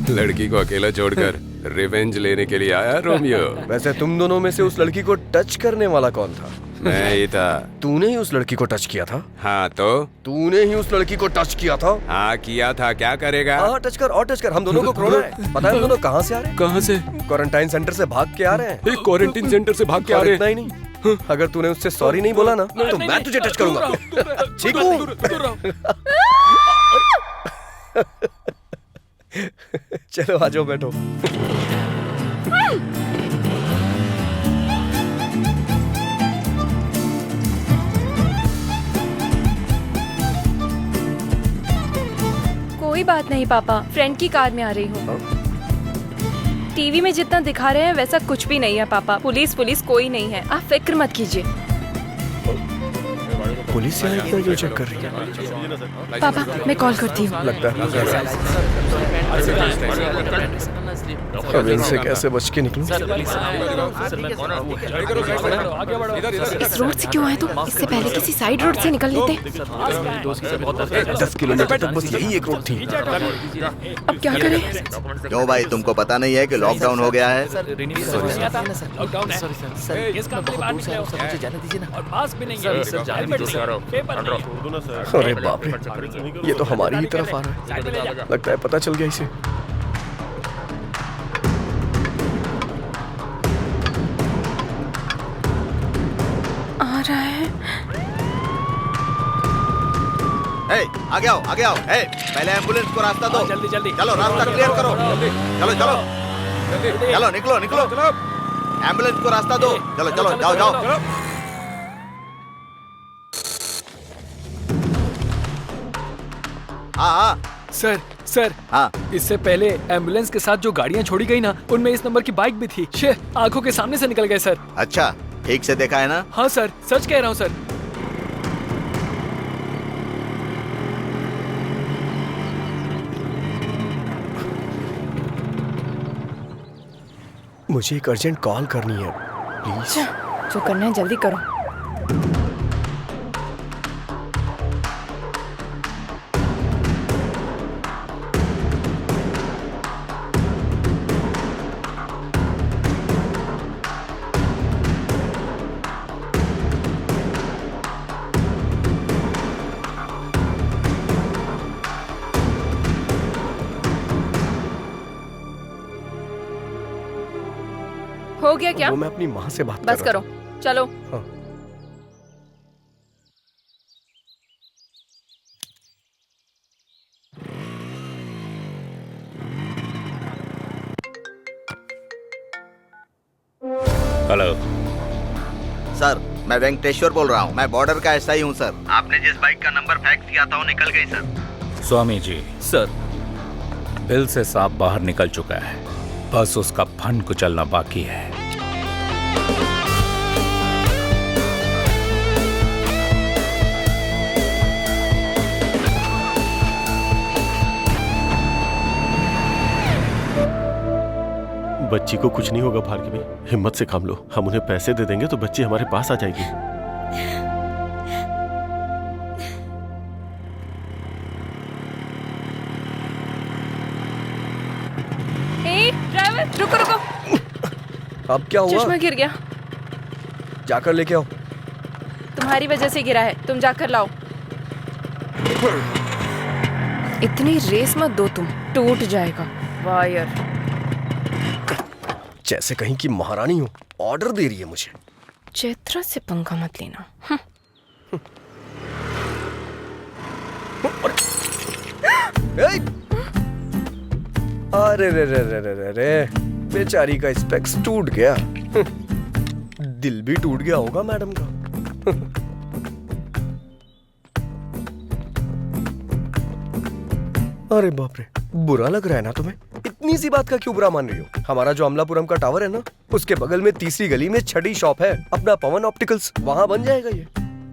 Speaker 2: लड़की को अकेला छोड़कर रिवेंज लेने के लिए आया रोमियो।
Speaker 4: वैसे तुम दोनों में से उस लड़की को टच करने वाला कौन था?
Speaker 2: मैं ही था।
Speaker 4: तूने ही उस लड़की को टच किया था?
Speaker 2: हाँ तो?
Speaker 4: तूने ही उस लड़की को टच किया था?
Speaker 2: हाँ किया था, क्या करेगा?
Speaker 4: हाँ टच कर और टच कर। हम दोनों को कोरोना है। पता है हम दोनों कहाँ से आ रहे हैं?
Speaker 2: कहाँ से?
Speaker 4: क्वारंटाइन सेंटर से भाग के आ रहे हैं।
Speaker 2: क्वारंटाइन सेंटर से भाग के आ रहे हैं?
Speaker 4: इतना ही नहीं, अगर तूने उससे सॉरी नहीं बोला ना तो मैं तुझे टच करूंगा। ठीक हूँ? चलो आ जाओ, बैठो।
Speaker 3: कोई बात नहीं पापा, फ्रेंड की कार में आ रही हूँ। टीवी में जितना दिखा रहे हैं वैसा कुछ भी नहीं है पापा। पुलिस कोई नहीं है, आप फिक्र मत कीजिए।
Speaker 4: पुलिस यहाँ इतना क्यों चेक कर रही है?
Speaker 3: पापा मैं कॉल करती हूँ।
Speaker 4: लगता है अब इनसे कैसे बच के निकलूं?
Speaker 3: इस रोड से क्यों आए तुम? इससे पहले किसी साइड रोड से निकल लेते।
Speaker 4: 10 किलोमीटर तक बस यही एक रोड थी।
Speaker 3: अब क्या करें?
Speaker 6: क्यों भाई, तुमको पता नहीं है कि लॉकडाउन हो गया है?
Speaker 4: अरे बाप रे, ये तो हमारी ही तरफ आ रहा है। लगता है पता चल गया इसे।
Speaker 3: आ रहा है।
Speaker 6: आगे आओ, आगे आओ। पहले एम्बुलेंस को रास्ता दो।
Speaker 1: जल्दी
Speaker 6: चलो, रास्ता क्लियर करो। चलो चलो, निकलो एम्बुलेंस को रास्ता दो। चलो जाओ। हाँ
Speaker 5: सर
Speaker 6: हाँ।
Speaker 5: इससे पहले एम्बुलेंस के साथ जो गाड़ियाँ छोड़ी गई ना, उनमें इस नंबर की बाइक भी थी। आंखों के सामने से निकल गए सर।
Speaker 6: अच्छा, ठीक से देखा है ना?
Speaker 5: हाँ सर, सच कह रहा हूँ सर।
Speaker 4: मुझे एक अर्जेंट कॉल करनी है प्लीज।
Speaker 3: जो करना है जल्दी करो। हो गया क्या?
Speaker 4: वो मैं अपनी माँ से बात
Speaker 3: बस
Speaker 4: कर रहा
Speaker 3: करो, चलो।
Speaker 4: हाँ।
Speaker 8: हेलो
Speaker 6: सर, मैं वेंकटेश्वर बोल रहा हूँ। मैं बॉर्डर का एसआई हूँ सर। आपने जिस बाइक का नंबर फैक्स किया था वो निकल गई sir.
Speaker 8: Swami ji,
Speaker 12: sir
Speaker 8: bill से सांप बाहर निकल चुका है, बस उसका फन कुचलना बाकी है।
Speaker 11: बच्ची को कुछ नहीं होगा भार्गवी, हिम्मत से काम लो। हम उन्हें पैसे दे देंगे तो बच्ची हमारे पास आ जाएगी।
Speaker 3: ड्राइवर रुको रुको।
Speaker 4: अब क्या हुआ?
Speaker 3: चश्मा गिर गया।
Speaker 4: जाकर लेके आओ।
Speaker 3: तुम्हारी वजह से गिरा है, तुम जाकर लाओ। इतनी रेस मत दो, तुम टूट जाएगा वायर।
Speaker 4: जैसे कहीं की महारानी हो, ऑर्डर दे रही है मुझे।
Speaker 3: चैत्रा से पंगा मत लेना।
Speaker 4: अरे रे रे रे रे रे रे, बेचारी का स्पेक्स टूट गया। दिल भी टूट गया होगा मैडम का। अरे बाप रे, बुरा लग रहा है ना तुम्हें? इतनी सी बात का क्यों बुरा मान रही हो? हमारा जो अमलापुरम का टावर है ना, उसके बगल में तीसरी गली में छठी शॉप है अपना पवन ऑप्टिकल्स, वहाँ बन जाएगा ये।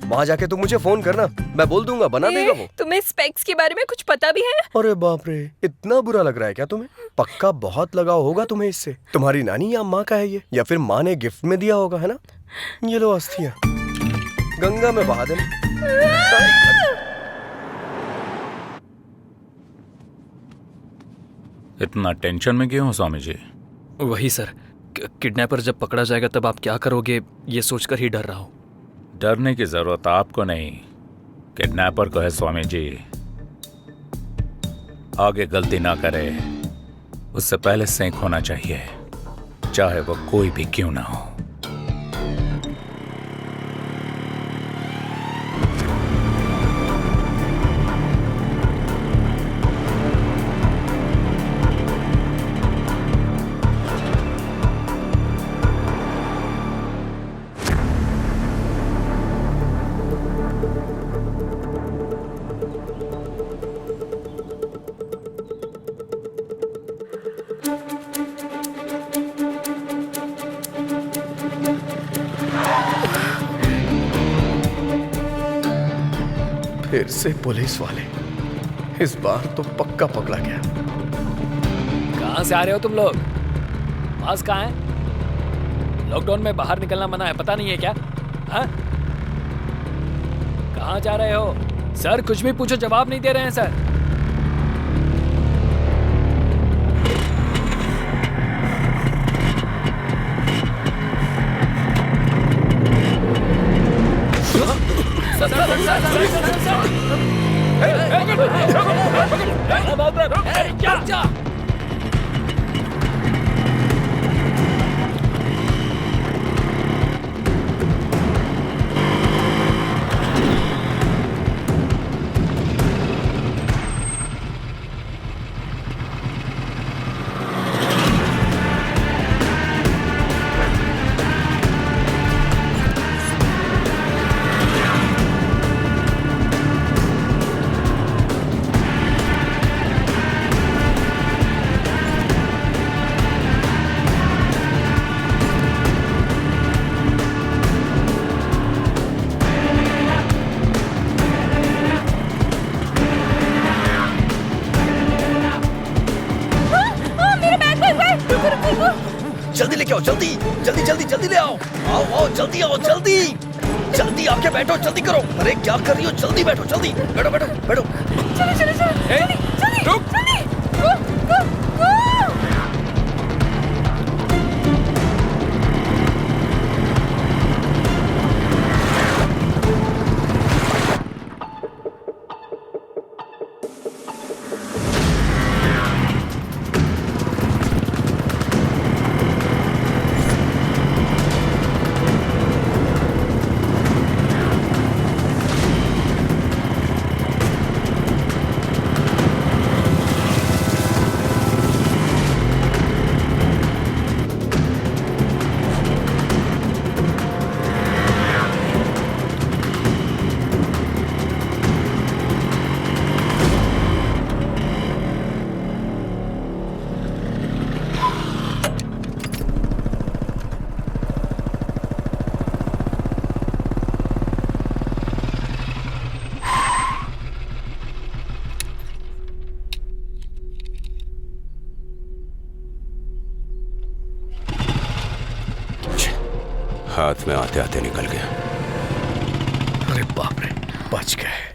Speaker 4: वहाँ जाके तुम मुझे फोन करना, मैं बोल दूंगा, बना देगा वो।
Speaker 3: तुम्हें स्पेक्स के बारे में कुछ पता भी है?
Speaker 4: अरे बाप रे, इतना बुरा लग रहा है क्या तुम्हें? पक्का बहुत लगाव होगा तुम्हें इससे। तुम्हारी नानी या माँ का है ये, या फिर माँ ने गिफ्ट में दिया होगा, है ना? ये लो अस्थियाँ, गंगा में बहा देना।
Speaker 8: इतना टेंशन में क्यों हो स्वामी जी?
Speaker 5: वही सर, किडनैपर जब पकड़ा जाएगा तब आप क्या करोगे ये सोचकर ही डर रहा हूँ।
Speaker 8: डरने की जरूरत आपको नहीं, किडनैपर को है स्वामी जी। आगे गलती ना करे उससे पहले सेंक होना चाहिए, चाहे वो कोई भी क्यों ना हो।
Speaker 4: फिर से पुलिस वाले, इस बार तो पक्का पकड़ा गया।
Speaker 5: कहाँ से आ रहे हो तुम लोग? पास कहाँ है? लॉकडाउन में बाहर निकलना मना है, पता नहीं है क्या? हाँ? कहाँ जा रहे हो? सर कुछ भी पूछो जवाब नहीं दे रहे हैं सर।
Speaker 4: जल्दी लेके आओ, जल्दी जल्दी जल्दी जल्दी ले आओ। आओ आओ जल्दी आओ, जल्दी जल्दी आके बैठो, जल्दी करो। अरे क्या कर रही हो, जल्दी बैठो, जल्दी बैठो बैठो बैठो।
Speaker 3: चलो चलो चलो
Speaker 5: ए,
Speaker 3: जल्दी
Speaker 5: रुक।
Speaker 3: जल्दी गो गो गो।
Speaker 2: हाथ में आते आते निकल गया।
Speaker 4: अरे बाप रे, बच गए।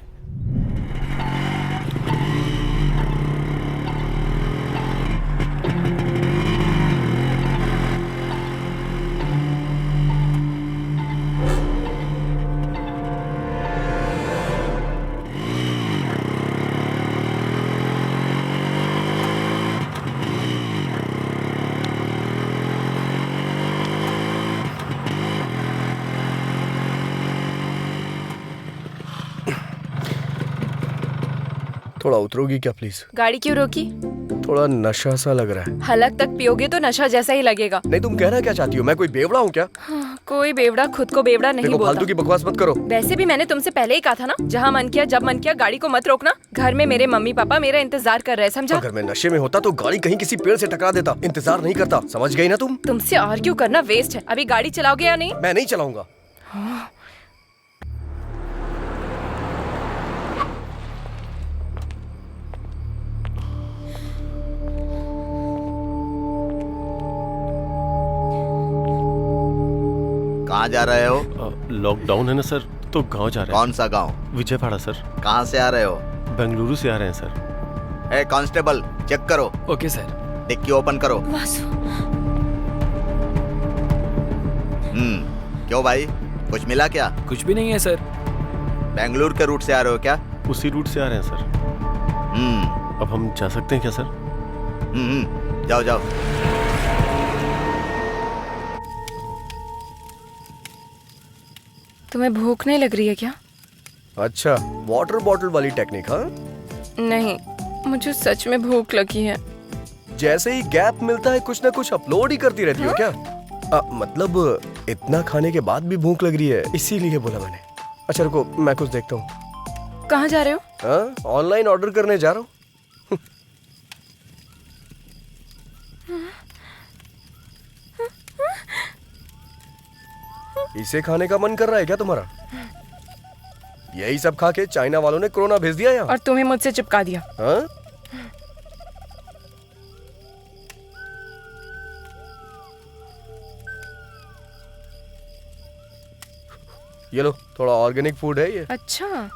Speaker 4: थोड़ा उतरोगी क्या प्लीज?
Speaker 3: गाड़ी क्यों रोकी?
Speaker 4: थोड़ा नशा सा लग रहा है।
Speaker 3: हलक तक पियोगे तो नशा जैसा ही लगेगा।
Speaker 4: नहीं, तुम कहना क्या चाहती हो? मैं कोई बेवड़ा हूँ क्या?
Speaker 3: हाँ, कोई बेवड़ा खुद को बेवड़ा नहीं
Speaker 4: देखो,
Speaker 3: बोलता।
Speaker 4: फालतू की बकवास मत करो।
Speaker 3: वैसे भी मैंने तुमसे पहले ही कहा था ना, जहाँ मन किया जब मन किया गाड़ी को मत रोकना। घर में मेरे मम्मी पापा मेरा इंतजार कर रहे हैं, समझा?
Speaker 4: अगर मैं नशे में होता तो गाड़ी कहीं किसी पेड़ से टकरा देता, इंतजार नहीं करता। समझ गई ना तुम?
Speaker 3: तुमसे आर्ग्यू करना वेस्ट है। अभी गाड़ी चलाओगे या नहीं?
Speaker 4: मैं नहीं चलाऊंगा।
Speaker 6: कहाँ जा रहे हो?
Speaker 11: लॉकडाउन है ना सर, तो गांव जा रहे हैं।
Speaker 6: कौन सा गांव?
Speaker 11: विजयवाड़ा सर।
Speaker 6: कहाँ से आ रहे हो?
Speaker 11: बेंगलुरु से आ रहे हैं सर।
Speaker 6: ए कांस्टेबल, चेक करो।
Speaker 5: Okay sir.
Speaker 6: डिक्की ओपन करो। क्यों भाई, कुछ मिला क्या?
Speaker 5: कुछ भी नहीं है सर।
Speaker 6: बेंगलुरु के रूट से आ रहे हो क्या?
Speaker 11: उसी रूट से आ रहे हैं सर। अब हम जा सकते हैं क्या सर?
Speaker 6: जाओ जाओ।
Speaker 3: तुम्हें भूख नहीं लग रही है क्या?
Speaker 4: अच्छा, वाटर बॉटल वाली टेक्निक? हाँ
Speaker 3: नहीं, मुझे सच में भूख लगी है।
Speaker 4: जैसे ही गैप मिलता है कुछ ना कुछ अपलोड ही करती रहती हो क्या? मतलब इतना खाने के बाद भी भूख लग रही है, इसीलिए बोला मैंने। अच्छा रुको, मैं कुछ देखता हूँ।
Speaker 3: कहाँ जा रहे हो?
Speaker 4: ऑनलाइन ऑर्डर करने जा रहा हूँ। इसे खाने का मन कर रहा है क्या तुम्हारा? यही सब खा के चाइना वालों ने कोरोना भेज दिया यहाँ।
Speaker 3: और तुम्हें मुझसे चिपका दिया।
Speaker 4: हाँ? ये लो, थोड़ा ऑर्गेनिक फूड है ये।
Speaker 3: अच्छा।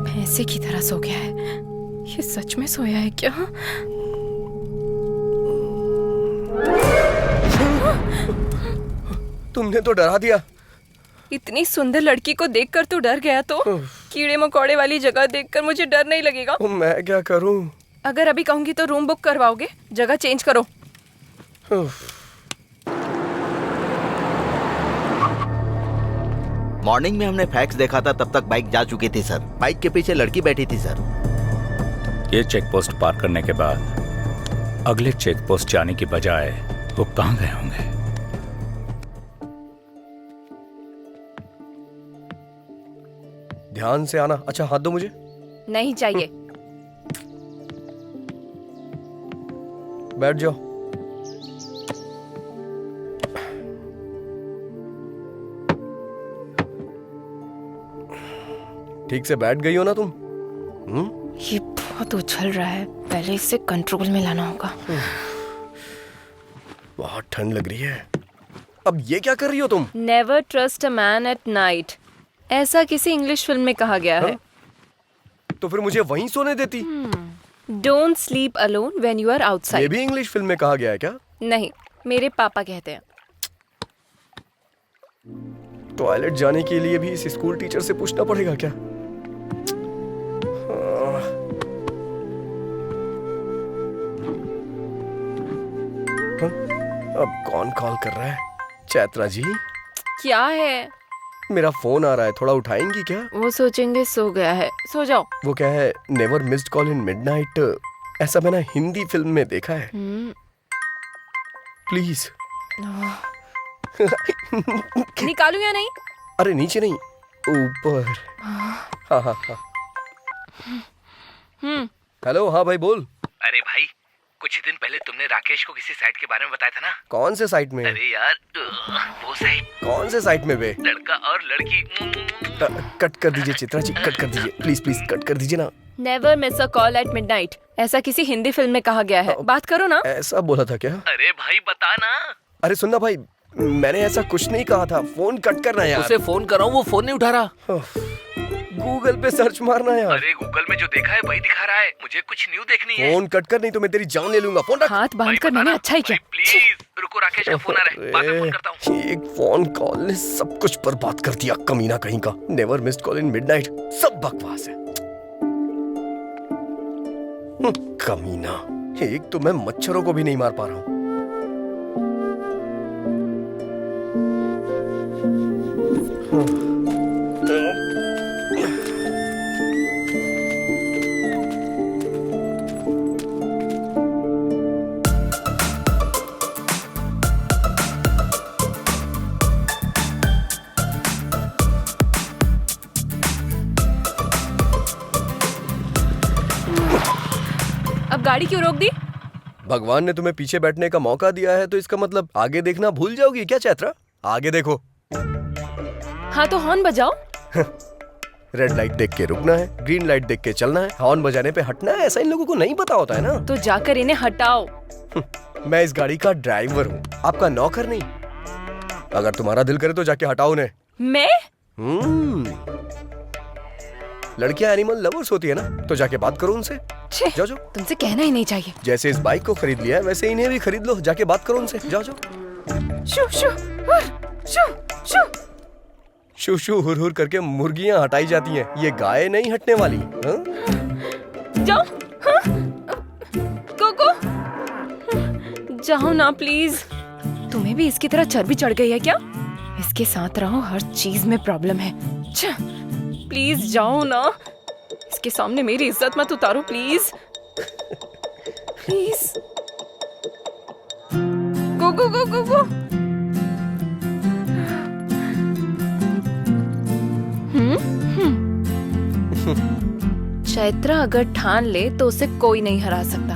Speaker 3: भैंसे की तरह सो गया है। ये सच में सोया है क्या?
Speaker 4: तुमने तो डरा दिया।
Speaker 3: इतनी सुंदर लड़की को देखकर तो डर गया, तो कीड़े मकोड़े वाली जगह देखकर मुझे डर नहीं लगेगा?
Speaker 4: मैं क्या करूं?
Speaker 3: अगर अभी कहूंगी तो रूम बुक करवाओगे? जगह चेंज करो।
Speaker 6: मॉर्निंग में हमने फैक्स देखा था, तब तक बाइक जा चुकी थी सर। बाइक के पीछे लड़की बैठी थी सर।
Speaker 8: ये चेक पोस्ट पार करने के बाद अगले चेक पोस्ट जाने की बजाय वो कहाँ गए होंगे?
Speaker 4: ध्यान से आना। अच्छा हाथ दो मुझे।
Speaker 3: नहीं चाहिए।
Speaker 4: बैठ जाओ। ठीक से बैठ गई हो ना तुम?
Speaker 3: ये बहुत उछल रहा है, पहले इसे कंट्रोल में लाना होगा।
Speaker 4: बहुत ठंड लग रही है। अब ये क्या कर रही हो तुम?
Speaker 3: Never trust a man at night, ऐसा किसी इंग्लिश फिल्म में कहा गया है।
Speaker 4: तो फिर मुझे वहीं सोने देती।
Speaker 3: Don't sleep alone when you are
Speaker 4: ये
Speaker 3: आउटसाइड।
Speaker 4: भी इंग्लिश फिल्म में कहा गया है क्या?
Speaker 3: नहीं, मेरे पापा कहते हैं।
Speaker 4: टॉयलेट जाने के लिए भी इस स्कूल टीचर से पूछना पड़ेगा क्या? अब कौन कॉल कर रहा है? चैत्रा जी?
Speaker 3: क्या है?
Speaker 4: मेरा फोन आ रहा है, थोड़ा उठाएंगी क्या?
Speaker 3: वो सोचेंगे सो गया है, सो जाओ।
Speaker 4: वो क्या है, never missed call in midnight, ऐसा मैंने हिंदी फिल्म में देखा है। प्लीज।
Speaker 3: निकालू या नहीं?
Speaker 4: अरे नीचे नहीं, ऊपर। हाँ हाँ हाँ। हेलो, हाँ भाई बोल।
Speaker 7: अरे भाई, कुछ दिन पहले तुमने राकेश को किसी साइट के बारे में बताया था ना?
Speaker 4: कौन से साइट में?
Speaker 7: अरे यार, वो साइट।
Speaker 4: कौन से साइट में बे?
Speaker 7: लड़का और लड़की।
Speaker 4: कट कर दीजिए चित्रा जी, कट कर दीजिए प्लीज प्लीज, कट कर दीजिए ना।
Speaker 3: Never miss a call at midnight, ऐसा किसी हिंदी फिल्म में कहा गया है। बात करो ना।
Speaker 4: ऐसा बोला था क्या?
Speaker 7: अरे भाई बता ना।
Speaker 4: अरे सुनना भाई, मैंने ऐसा कुछ नहीं कहा था। फोन कट करना यार।
Speaker 7: उसे फोन कर रहा हूँ, वो फोन नहीं उठा रहा।
Speaker 4: गूगल पे सर्च मारना यार।
Speaker 7: अरे गूगल में जो देखा है वही दिखा रहा है, मुझे कुछ न्यू देखनी है।
Speaker 4: फोन कट कर, नहीं तो मैं तेरी जान ले लूंगा। फोन रख।
Speaker 3: हाथ बांध कर मैंने अच्छा ही किया।
Speaker 7: प्लीज रुको, राकेश का फोन आ रहा है, बाद में फोन करता हूँ।
Speaker 4: एक फोन कॉल ने सब कुछ बर्बाद कर दिया, कमीना कहीं का। Never missed call in midnight, सब बकवास है। कमीना, एक तो मैं मच्छरों को भी नहीं मार पा रहा हूँ।
Speaker 3: अब गाड़ी क्यों रोक दी?
Speaker 4: भगवान ने तुम्हें पीछे बैठने का मौका दिया है, तो इसका मतलब आगे देखना भूल जाओगी क्या चैत्रा? आगे देखो।
Speaker 3: हाँ तो हॉर्न बजाओ।
Speaker 4: रेड लाइट देख के रुकना है, ग्रीन लाइट देख के चलना है, हॉर्न बजाने पे हटना है। ऐसा इन लोगों को नहीं पता होता है ना।
Speaker 3: तो जाकर इन्हें हटाओ।
Speaker 4: मैं इस गाड़ी का ड्राइवर हूँ, आपका नौकर नहीं। अगर तुम्हारा दिल करे तो जाके हटाओ उन्हें।
Speaker 3: मैं?
Speaker 4: लड़कियां एनिमल लवर्स होती है ना, तो जाके बात करो उनसे। जाओ जाओ।
Speaker 3: तुमसे कहना ही नहीं चाहिए।
Speaker 4: जैसे इस बाइक को खरीद लिया है, वैसे इन्हें भी खरीद लो। जाके बात करो उनसे। जाओ जाओ।
Speaker 3: शू शू शू शू
Speaker 4: शू शू हुर हुर करके मुर्गियां हटाई जाती हैं, ये गाय नहीं हटने वाली।
Speaker 3: जाओ। कोको, जाओ ना प्लीज। तुम्हें भी इसकी तरह चर्बी चढ़ गई है क्या? इसके साथ रहो, हर चीज में प्रॉब्लम है। प्लीज जाओ ना, इसके सामने मेरी इज्जत मत उतारो प्लीज। प्लीज गो गो गो गो गो। चैत्रा अगर ठान ले तो उसे कोई नहीं हरा सकता।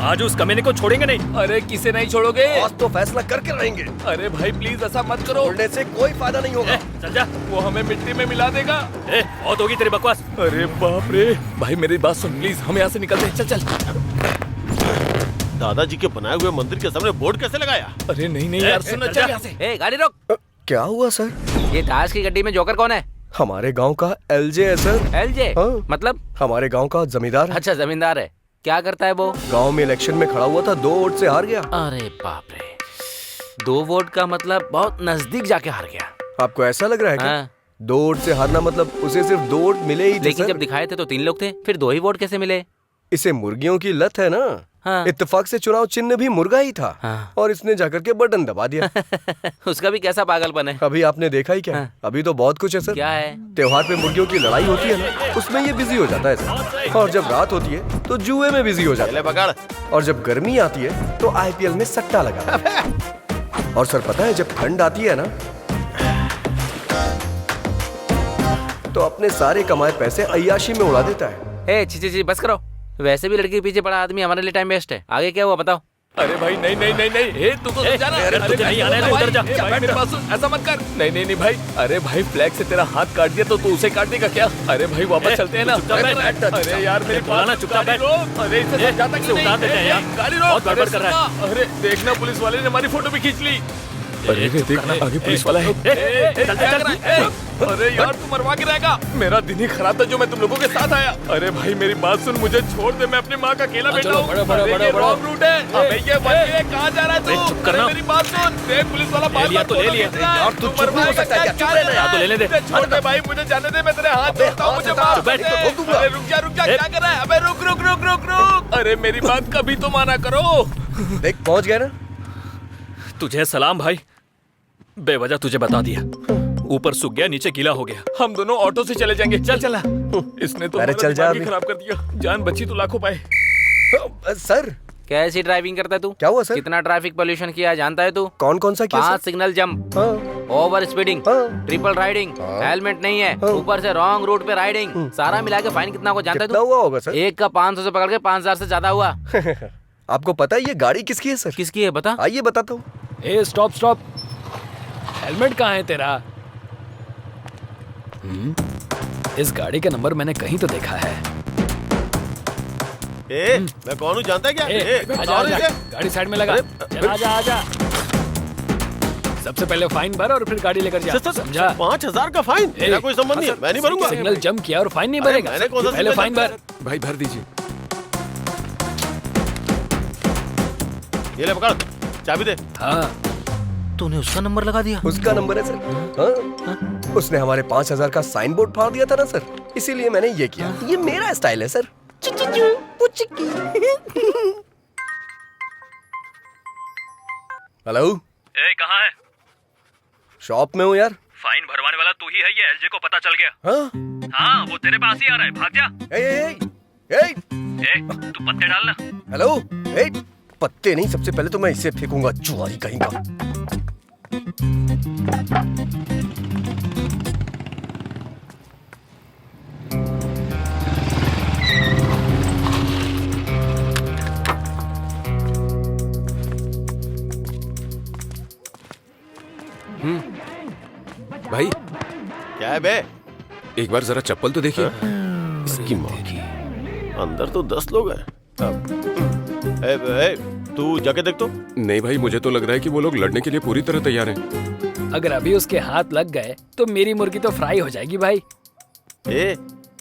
Speaker 1: आज उस कमीने को छोड़ेंगे नहीं।
Speaker 7: अरे किसे नहीं छोड़ोगे?
Speaker 4: आज तो फैसला करके रहेंगे।
Speaker 7: अरे भाई प्लीज ऐसा मत करो।
Speaker 4: छोड़ने से कोई फायदा नहीं होगा।
Speaker 1: चल जा।
Speaker 7: वो हमें मिट्टी में मिला देगा।
Speaker 1: बहुत होगी तेरी बकवास।
Speaker 7: अरे बाप रे। भाई मेरी बात सुन प्लीज, हम यहाँ से निकलते हैं। चल चल।
Speaker 11: दादाजी के बनाए हुए मंदिर के सामने बोर्ड कैसे लगाया?
Speaker 7: अरे नहीं नहीं यार, सुन चल यहाँ से।
Speaker 12: ए गाड़ी रोक।
Speaker 4: क्या हुआ सर?
Speaker 12: ये ताश की गड्डी में जोकर कौन है?
Speaker 4: हमारे गांव का एलजे है सर।
Speaker 12: एलजे?
Speaker 4: हाँ।
Speaker 12: मतलब?
Speaker 4: हमारे गांव का जमींदार है।
Speaker 12: अच्छा जमींदार है। क्या करता है वो?
Speaker 4: गांव में इलेक्शन में खड़ा हुआ था, 2 वोट से हार गया।
Speaker 12: अरे बाप रे, 2 वोट का मतलब बहुत नजदीक जाके हार गया।
Speaker 4: आपको ऐसा लग रहा है क्या?
Speaker 12: हाँ।
Speaker 4: 2 वोट से हारना मतलब उसे सिर्फ 2 वोट मिले ही थे।
Speaker 12: लेकिन
Speaker 4: सर।
Speaker 12: जब दिखाए थे तो 3 लोग थे, फिर 2 ही वोट कैसे मिले?
Speaker 4: इसे मुर्गियों की लत है ना।
Speaker 12: हाँ।
Speaker 4: इत्तेफाक से चुनाव चिन्ह भी मुर्गा ही था।
Speaker 12: हाँ।
Speaker 4: और इसने जाकर के बटन दबा दिया।
Speaker 12: उसका भी कैसा पागलपन है।
Speaker 4: अभी आपने देखा ही क्या?
Speaker 12: हाँ।
Speaker 4: अभी तो बहुत कुछ है सर।
Speaker 12: क्या है?
Speaker 4: त्योहार पे मुर्गियों की लड़ाई होती है ना, उसमें ये बिजी हो जाता है सर। और जब रात होती है तो जुए में बिजी हो जाता है।
Speaker 11: पकड़।
Speaker 4: और जब गर्मी आती है तो आईपीएल में सट्टा लगा। और सर पता है जब ठंड आती है ना, तो अपने सारे कमाए पैसे अय्याशी में उड़ा देता है।
Speaker 12: ची बस करो। वैसे भी लड़की के पीछे पड़ा आदमी हमारे लिए टाइम वेस्ट है। आगे क्या हुआ बताओ?
Speaker 7: अरे भाई नहीं नहीं नहीं नहीं, तू तो समझा ना।
Speaker 1: अरे तुझे नहीं आना है तो उधर जा।
Speaker 7: भाई मेरी बात सुन, ऐसा मत कर। नहीं नहीं नहीं भाई। अरे भाई फ्लैग से तेरा हाथ काट दिया तो तू उसे काट देगा क्या? अरे भाई वापस चलते हैं ना। अरे यार मेरी
Speaker 1: बोला ना चुपचाप बैठ।
Speaker 7: अरे इसे समझाता क्यों नहीं?
Speaker 1: उतार देते हैं यार।
Speaker 7: गाड़ी रोक।
Speaker 1: बहुत गड़बड़ कर रहा है।
Speaker 7: अरे देखना पुलिस वाले ने हमारी फोटो भी खींच ली। अरे देख आगे पुलिस वाला है। अरे यार तू मरवा के रहेगा। मेरा दिन ही खराब था जो मैं तुम लोगों के साथ आया। अरे भाई मेरी बात सुन, मुझे छोड़ दे, मैं अपनी माँ का अकेला बेटा हूँ। रॉन्ग रूट है। अबे ये कहाँ जा रहा है तू?
Speaker 1: चुप करना।
Speaker 7: मेरी बात सुन, देख पुलिस वाला
Speaker 1: ले लिया तो ले लिया।
Speaker 4: यार तू चुप नहीं हो सकता क्या? चुप रहना यार।
Speaker 1: तो लेने दे।
Speaker 7: छोड़ दे भाई, मुझे जाने दे, मैं तेरे हाथ जोड़ता हूँ, मुझे माफ कर दे। अरे रुक जा क्या कर रहा है? अबे रुक रुक रुक रुक रुक। अरे मेरी बात कभी तो माना करो।
Speaker 4: देख पहुंच गए ना।
Speaker 1: तुझे सलाम भाई, बेवजह तुझे बता दिया। ऊपर सूख गया, नीचे गीला हो गया।
Speaker 7: हम दोनों ऑटो से चले जाएंगे। चल चला। इसने तो
Speaker 4: अरे चल जा अभी।
Speaker 7: खराब कर दिया। जान बची तो लाखों पाए।
Speaker 4: सर
Speaker 12: कैसी ड्राइविंग करता है तू?
Speaker 4: क्या हुआ सर?
Speaker 12: कितना ट्रैफिक पोल्यूशन किया जानता है तू?
Speaker 4: कौन कौन सा किया?
Speaker 12: 5 signal jump, over speeding, triple riding, helmet नहीं है, ऊपर से रॉन्ग रूट पे राइडिंग। सारा मिला के फाइन कितना को जानता है
Speaker 4: कितना
Speaker 12: तू?
Speaker 4: हुआ होगा सर?
Speaker 12: एक का 500 से पकड़ के 5000 से ज्यादा हुआ।
Speaker 4: आपको पता है ये गाड़ी किसकी है सर?
Speaker 12: किसकी है बता?
Speaker 4: आइए बताता हूँ।
Speaker 5: ए स्टॉप स्टॉप। हेलमेट कहाँ है तेरा? इस गाड़ी का नंबर मैंने कहीं तो देखा है।
Speaker 11: मैं कौन हूँ जानता है क्या?
Speaker 5: आजा, आजा, गाड़ी साइड में लगा। चल, आजा आजा। सबसे पहले फाइन भर और फिर गाड़ी लेकर जा। समझा?
Speaker 11: 5000 का फाइन? मेरा कोई संबंध नहीं है, मैं नहीं भरूंगा।
Speaker 5: सिग्नल जंप किया और फाइन नहीं भरेगा?
Speaker 11: मैंने कौन सा
Speaker 5: पहले फाइन भर।
Speaker 2: भाई भर दीजिए।
Speaker 11: ये ले पकड़, चाबी दे।
Speaker 12: हाँ तूने उसका नंबर लगा दिया?
Speaker 4: उसका नंबर है सर। हाँ? उसने हमारे 5000 का साइन बोर्ड फाड़ दिया था ना सर, इसीलिए मैंने ये किया। ये मेरा स्टाइल है सर। हेलो,
Speaker 1: कहाँ है?
Speaker 4: शॉप में हूँ यार।
Speaker 1: फाइन भरवाने वाला तू ही है, ये एलजे को पता चल गया।
Speaker 4: हाँ?
Speaker 1: हाँ वो तेरे पास ही आ रहा है, भाग जा।
Speaker 4: ए,
Speaker 1: तू पत्ते डालना।
Speaker 4: हेलो, पत्ते नहीं, सबसे पहले तो मैं इसे फेंकूंगा, जुआरी कहीं का।
Speaker 2: भाई
Speaker 11: क्या है बे?
Speaker 2: एक बार जरा चप्पल तो देखिए।
Speaker 11: इसकी माँ की। अंदर तो 10 लोग हैं। तू जाके देख तो।
Speaker 2: नहीं भाई, मुझे तो लग रहा है कि वो लोग लड़ने के लिए पूरी तरह तैयार हैं।
Speaker 5: अगर अभी उसके हाथ लग गए तो मेरी मुर्गी तो फ्राई हो जाएगी भाई।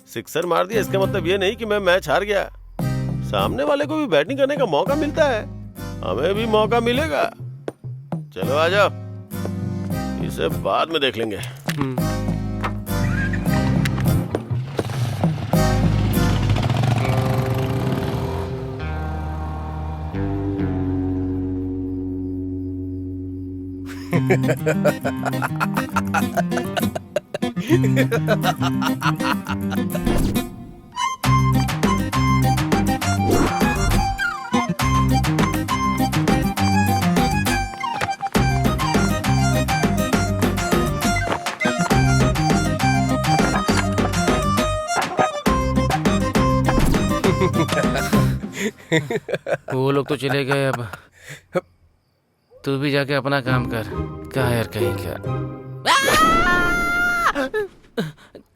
Speaker 11: सिक्सर मार दिया इसका मतलब ये नहीं कि मैं मैच हार गया। सामने वाले को भी बैटिंग करने का मौका मिलता है, हमें भी मौका मिलेगा। चलो आ जाओ, इसे बाद में देख लेंगे।
Speaker 12: वो लोग तो चले गए, अब तू भी जाके अपना काम कर। क्या यार कहीं क्या।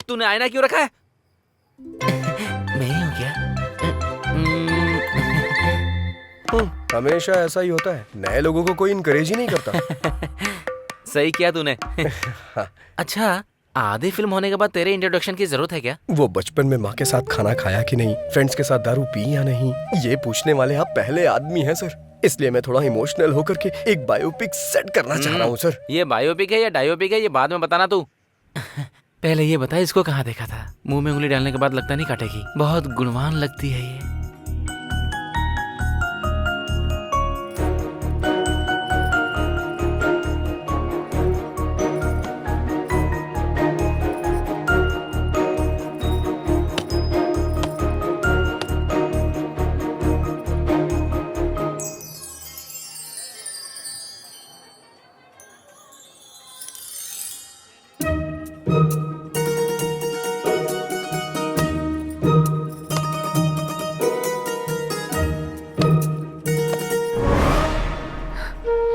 Speaker 12: तूने आईना क्यों रखा है? मैं ही हूँ क्या?
Speaker 4: हमेशा ऐसा ही होता है, नए लोगों को कोई इनकरेज ही नहीं करता।
Speaker 12: सही किया तूने। अच्छा, आधी फिल्म होने के बाद तेरे इंट्रोडक्शन की जरूरत है क्या?
Speaker 4: वो बचपन में माँ के साथ खाना खाया कि नहीं, फ्रेंड्स के साथ दारू पी या नहीं, ये पूछने वाले आप पहले आदमी हैं सर। इसलिए मैं थोड़ा इमोशनल होकर के एक बायोपिक सेट करना चाह रहा हूँ सर।
Speaker 12: ये बायोपिक है या डायोपिक है, ये बाद में बताना तू। पहले ये बता, इसको कहाँ देखा था? मुंह में उंगली डालने के बाद लगता नहीं काटेगी। बहुत गुणवान लगती है ये।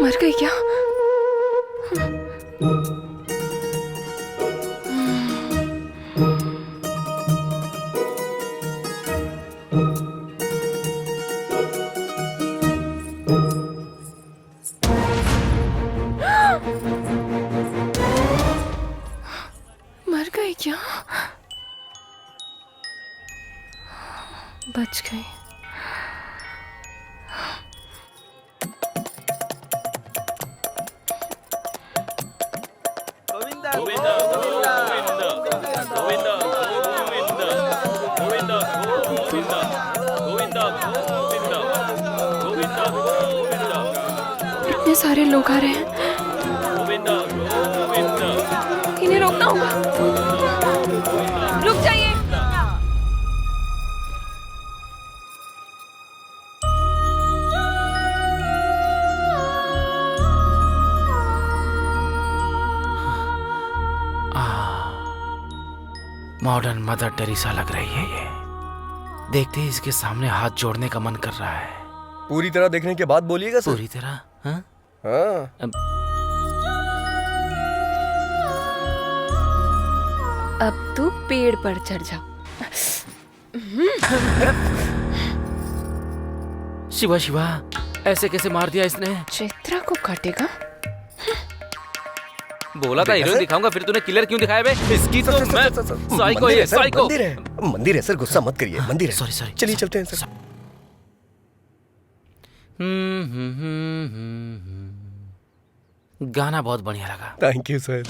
Speaker 3: मर गई क्या? मर गई क्या? बच गई। इतने सारे लोग आ रहे हैं, इन्हें रोकना होगा। रुक जाइए।
Speaker 12: मॉडर्न मदर टेरेसा लग रही है ये। देखते ही इसके सामने हाथ जोड़ने का मन कर रहा है।
Speaker 4: पूरी तरह देखने के बाद बोलिएगा सर।
Speaker 12: पूरी तरह? हाँ?
Speaker 4: हाँ।
Speaker 3: अब तू पेड़ पर चढ़ जा।
Speaker 12: शिवा शिवा, ऐसे कैसे मार दिया इसने?
Speaker 3: चित्रा को काटेगा।
Speaker 12: बोला था हीरोइन दिखाऊंगा, फिर तूने किलर क्यों दिखाया बे? इसकी तो मैं साइको है, साइको।
Speaker 4: मंदिर है सर, गुस्सा मत करिए। मंदिर है।
Speaker 12: Sorry sorry.
Speaker 4: चलिए चलते हैं सर।
Speaker 12: गाना बहुत बढ़िया लगा।
Speaker 4: Thank you sir.